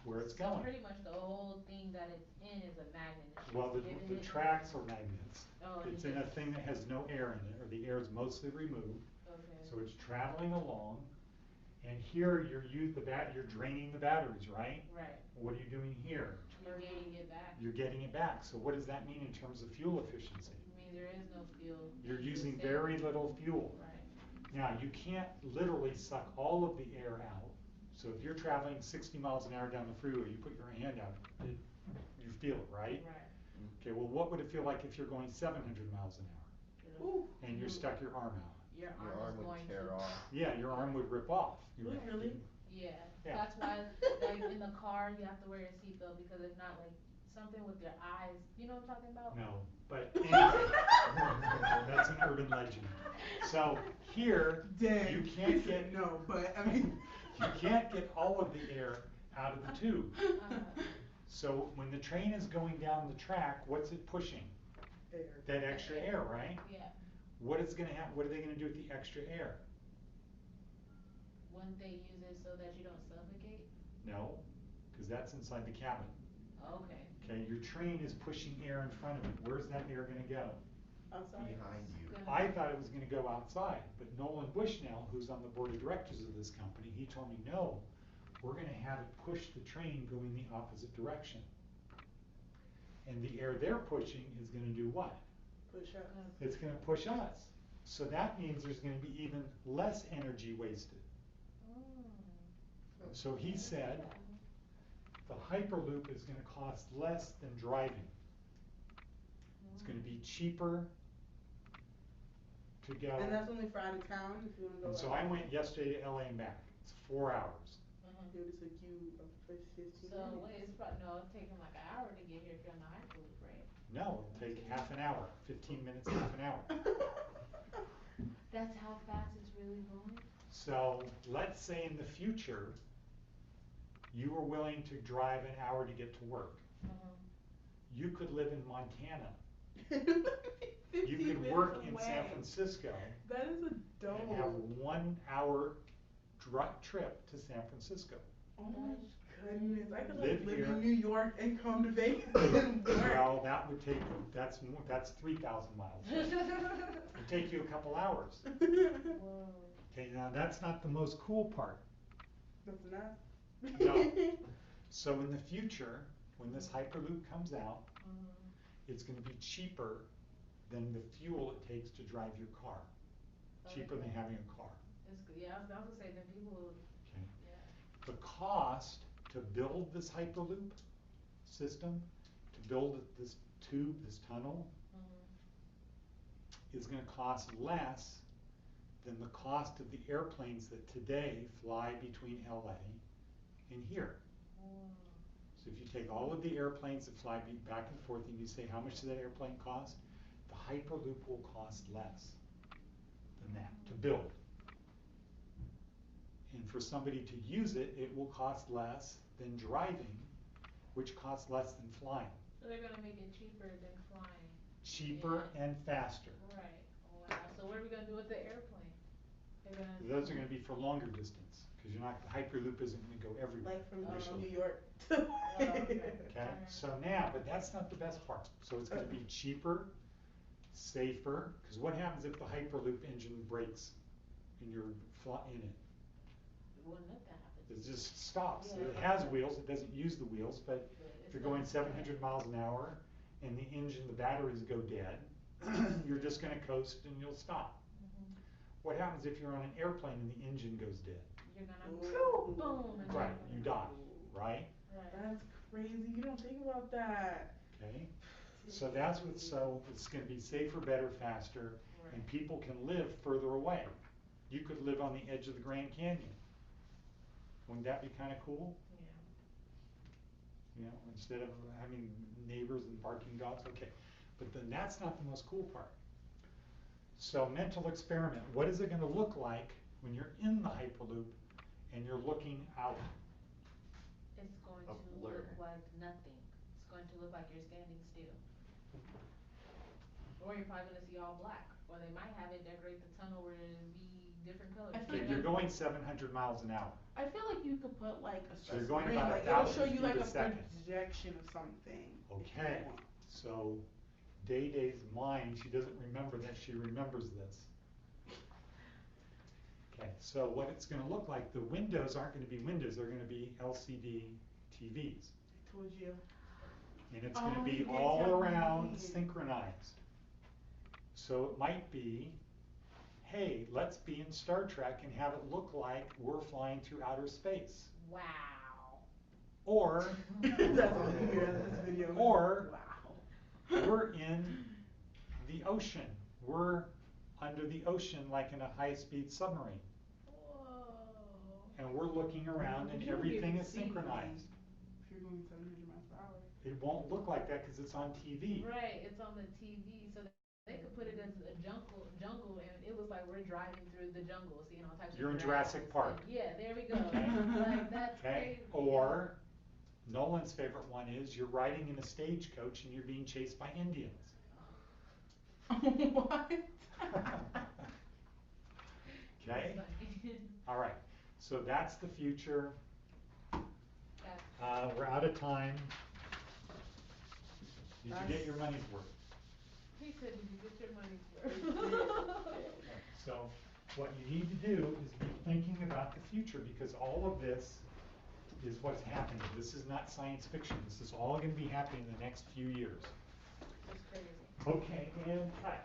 where it's So going. pretty much the whole thing that it's in is a magnet. It's just Well, giving the it- tracks are magnets. Oh, It's you in a just- thing that has no air in it, or the air is mostly removed. Okay. So it's traveling along, and here you're draining the batteries, right? Right, What are you doing here? you're getting it back. You're getting it back. So what does that mean in terms of fuel efficiency? I mean, there is no fuel. You're It's using the same. very little fuel. Right, Now, you can't literally suck all of the air out. So if you're traveling 60 miles an hour down the freeway, you put your hand out, you feel it, right? right. Okay, well, what would it feel like if you're going 700 miles an hour Ooh. and you stuck your arm out? Your Your arm arm is would going tear to. off. Yeah, your arm would rip off. You would- Literally? Yeah, Yeah. that's why, like, in the car, you have to wear your seatbelt, because if not, like, something with your eyes, you know what I'm talking about? No, but anyway, that's an urban legend. So here, Dang. you can't get no, but I mean. you can't get all of the air out of the tube. Uh, So when the train is going down the track, what's it pushing? Air. That extra air, right? yeah, What is gonna happen? What are they gonna do with the extra air? wouldn't they use it so that you don't suffocate? No, because that's inside the cabin. Okay. Okay, your train is pushing air in front of it. Where's that air gonna go? Outside. Behind you. Good. I thought it was gonna go outside, but Nolan Bushnell, who's on the board of directors of this company, he told me, no, we're gonna have it push the train going the opposite direction. And the air they're pushing is gonna do what? Push up. It's gonna push us. So that means there's gonna be even less energy wasted. So he said, the Hyperloop is gonna cost less than driving. It's gonna be cheaper to go. And that's only for out of town if you wanna go. And so out. I went yesterday to LA and back. It's 4 hours. It would take you 15 So, minutes. wait, it's probably, no, it's taking like an hour to get here if you're on the Hyperloop, right? No, it'll take half an hour, 15 minutes, half an hour. That's how fast it's really going? So let's say in the future, you were willing to drive an hour to get to work. You could live in Montana You 15 could minutes work in San away. Francisco That is a and have dope. 1 hour trip to San Francisco. Oh my goodness. I could Live like live here. in New York and come to Vegas and work. Well, that would take, that's 3,000 miles. It'd take you a couple hours. Whoa. Okay, now that's not the most cool part. That's enough. No. So in the future, when this Hyperloop comes out, Mhm. it's gonna be cheaper than the fuel it takes to drive your car. Cheaper than Okay. having a car. It's good. Yeah, I was gonna say that people would, Okay. yeah. The cost to build this Hyperloop system, to build this tube, this tunnel, Mhm. is gonna cost less than the cost of the airplanes that today fly between LA and here. Whoa. So if you take all of the airplanes that fly back and forth and you say, how much does that airplane cost? The Hyperloop will cost less than that to build. And for somebody to use it, it will cost less than driving, which costs less than flying. So they're gonna make it cheaper than flying. Cheaper and faster. Right. Wow. So what are we gonna do with the airplane? They're gonna. Those are gonna be for longer distance, because you're not, the Hyperloop isn't gonna go everywhere Like from initially. New York to okay. Okay, so now, but that's not the best part. So it's gonna be cheaper, safer, because what happens if the Hyperloop engine breaks and you're in it? We wouldn't let that happen. It just stops. Yeah. It has wheels, it doesn't use the wheels, but But if it's you're not- going 700 miles an hour and the engine, the batteries go dead, you're just gonna coast and you'll stop. Mhm. What happens if you're on an airplane and the engine goes dead? You're gonna Ooh. boom. And Right, then- you die, right? Right. That's crazy. You don't think about that. Okay, so that's what, so it's gonna be safer, better, faster, and Right. people can live further away. You could live on the edge of the Grand Canyon. Wouldn't that be kinda cool? Yeah. You know, instead of having neighbors and barking dogs, okay. But then that's not the most cool part. So mental experiment, what is it gonna look like when you're in the Hyperloop and you're looking out? It's going A to blur. look like nothing. It's going to look like you're standing still. Or you're probably gonna see all black. Or they might have it decorate the tunnel where it'll be different colors. I feel Okay, like you're going 700 miles an hour. I feel like you could put like a So you're going screen, about like it'll 1,000 show you like feet a a second. projection of something. if you Okay, want. so Day Day's mind, she doesn't remember that, she remembers this. Okay, so what it's gonna look like, the windows aren't gonna be windows, they're gonna be LCD TVs. I told you. And it's Oh, gonna you be did all tell me. around synchronized. So it might be, hey, let's be in Star Trek and have it look like we're flying through outer space. Wow. Or That's what you hear in this video. Or- Wow. we're in the ocean. We're under the ocean like in a high-speed submarine. Whoa. And we're looking around and You won't be everything able is to see anything synchronized. If you're going 700 miles per hour. It won't look like that because it's on TV. Right, it's on the TV, so they could put it as a jungle, and it looks like we're driving through the jungle, seeing all types of. You're in grass Jurassic and- Park. Yeah, there we go. Okay. Like that's Okay, crazy. or Nolan's favorite one is you're riding in a stagecoach and you're being chased by Indians. What? Okay, That's funny. all right, so that's the future. That's- We're out of time. Did you get your money's worth? He said, did you get your money's worth? So what you need to do is be thinking about the future because all of this is what's happening. This is not science fiction. This is all going to be happening in the next few years. That's crazy. Okay, and cut.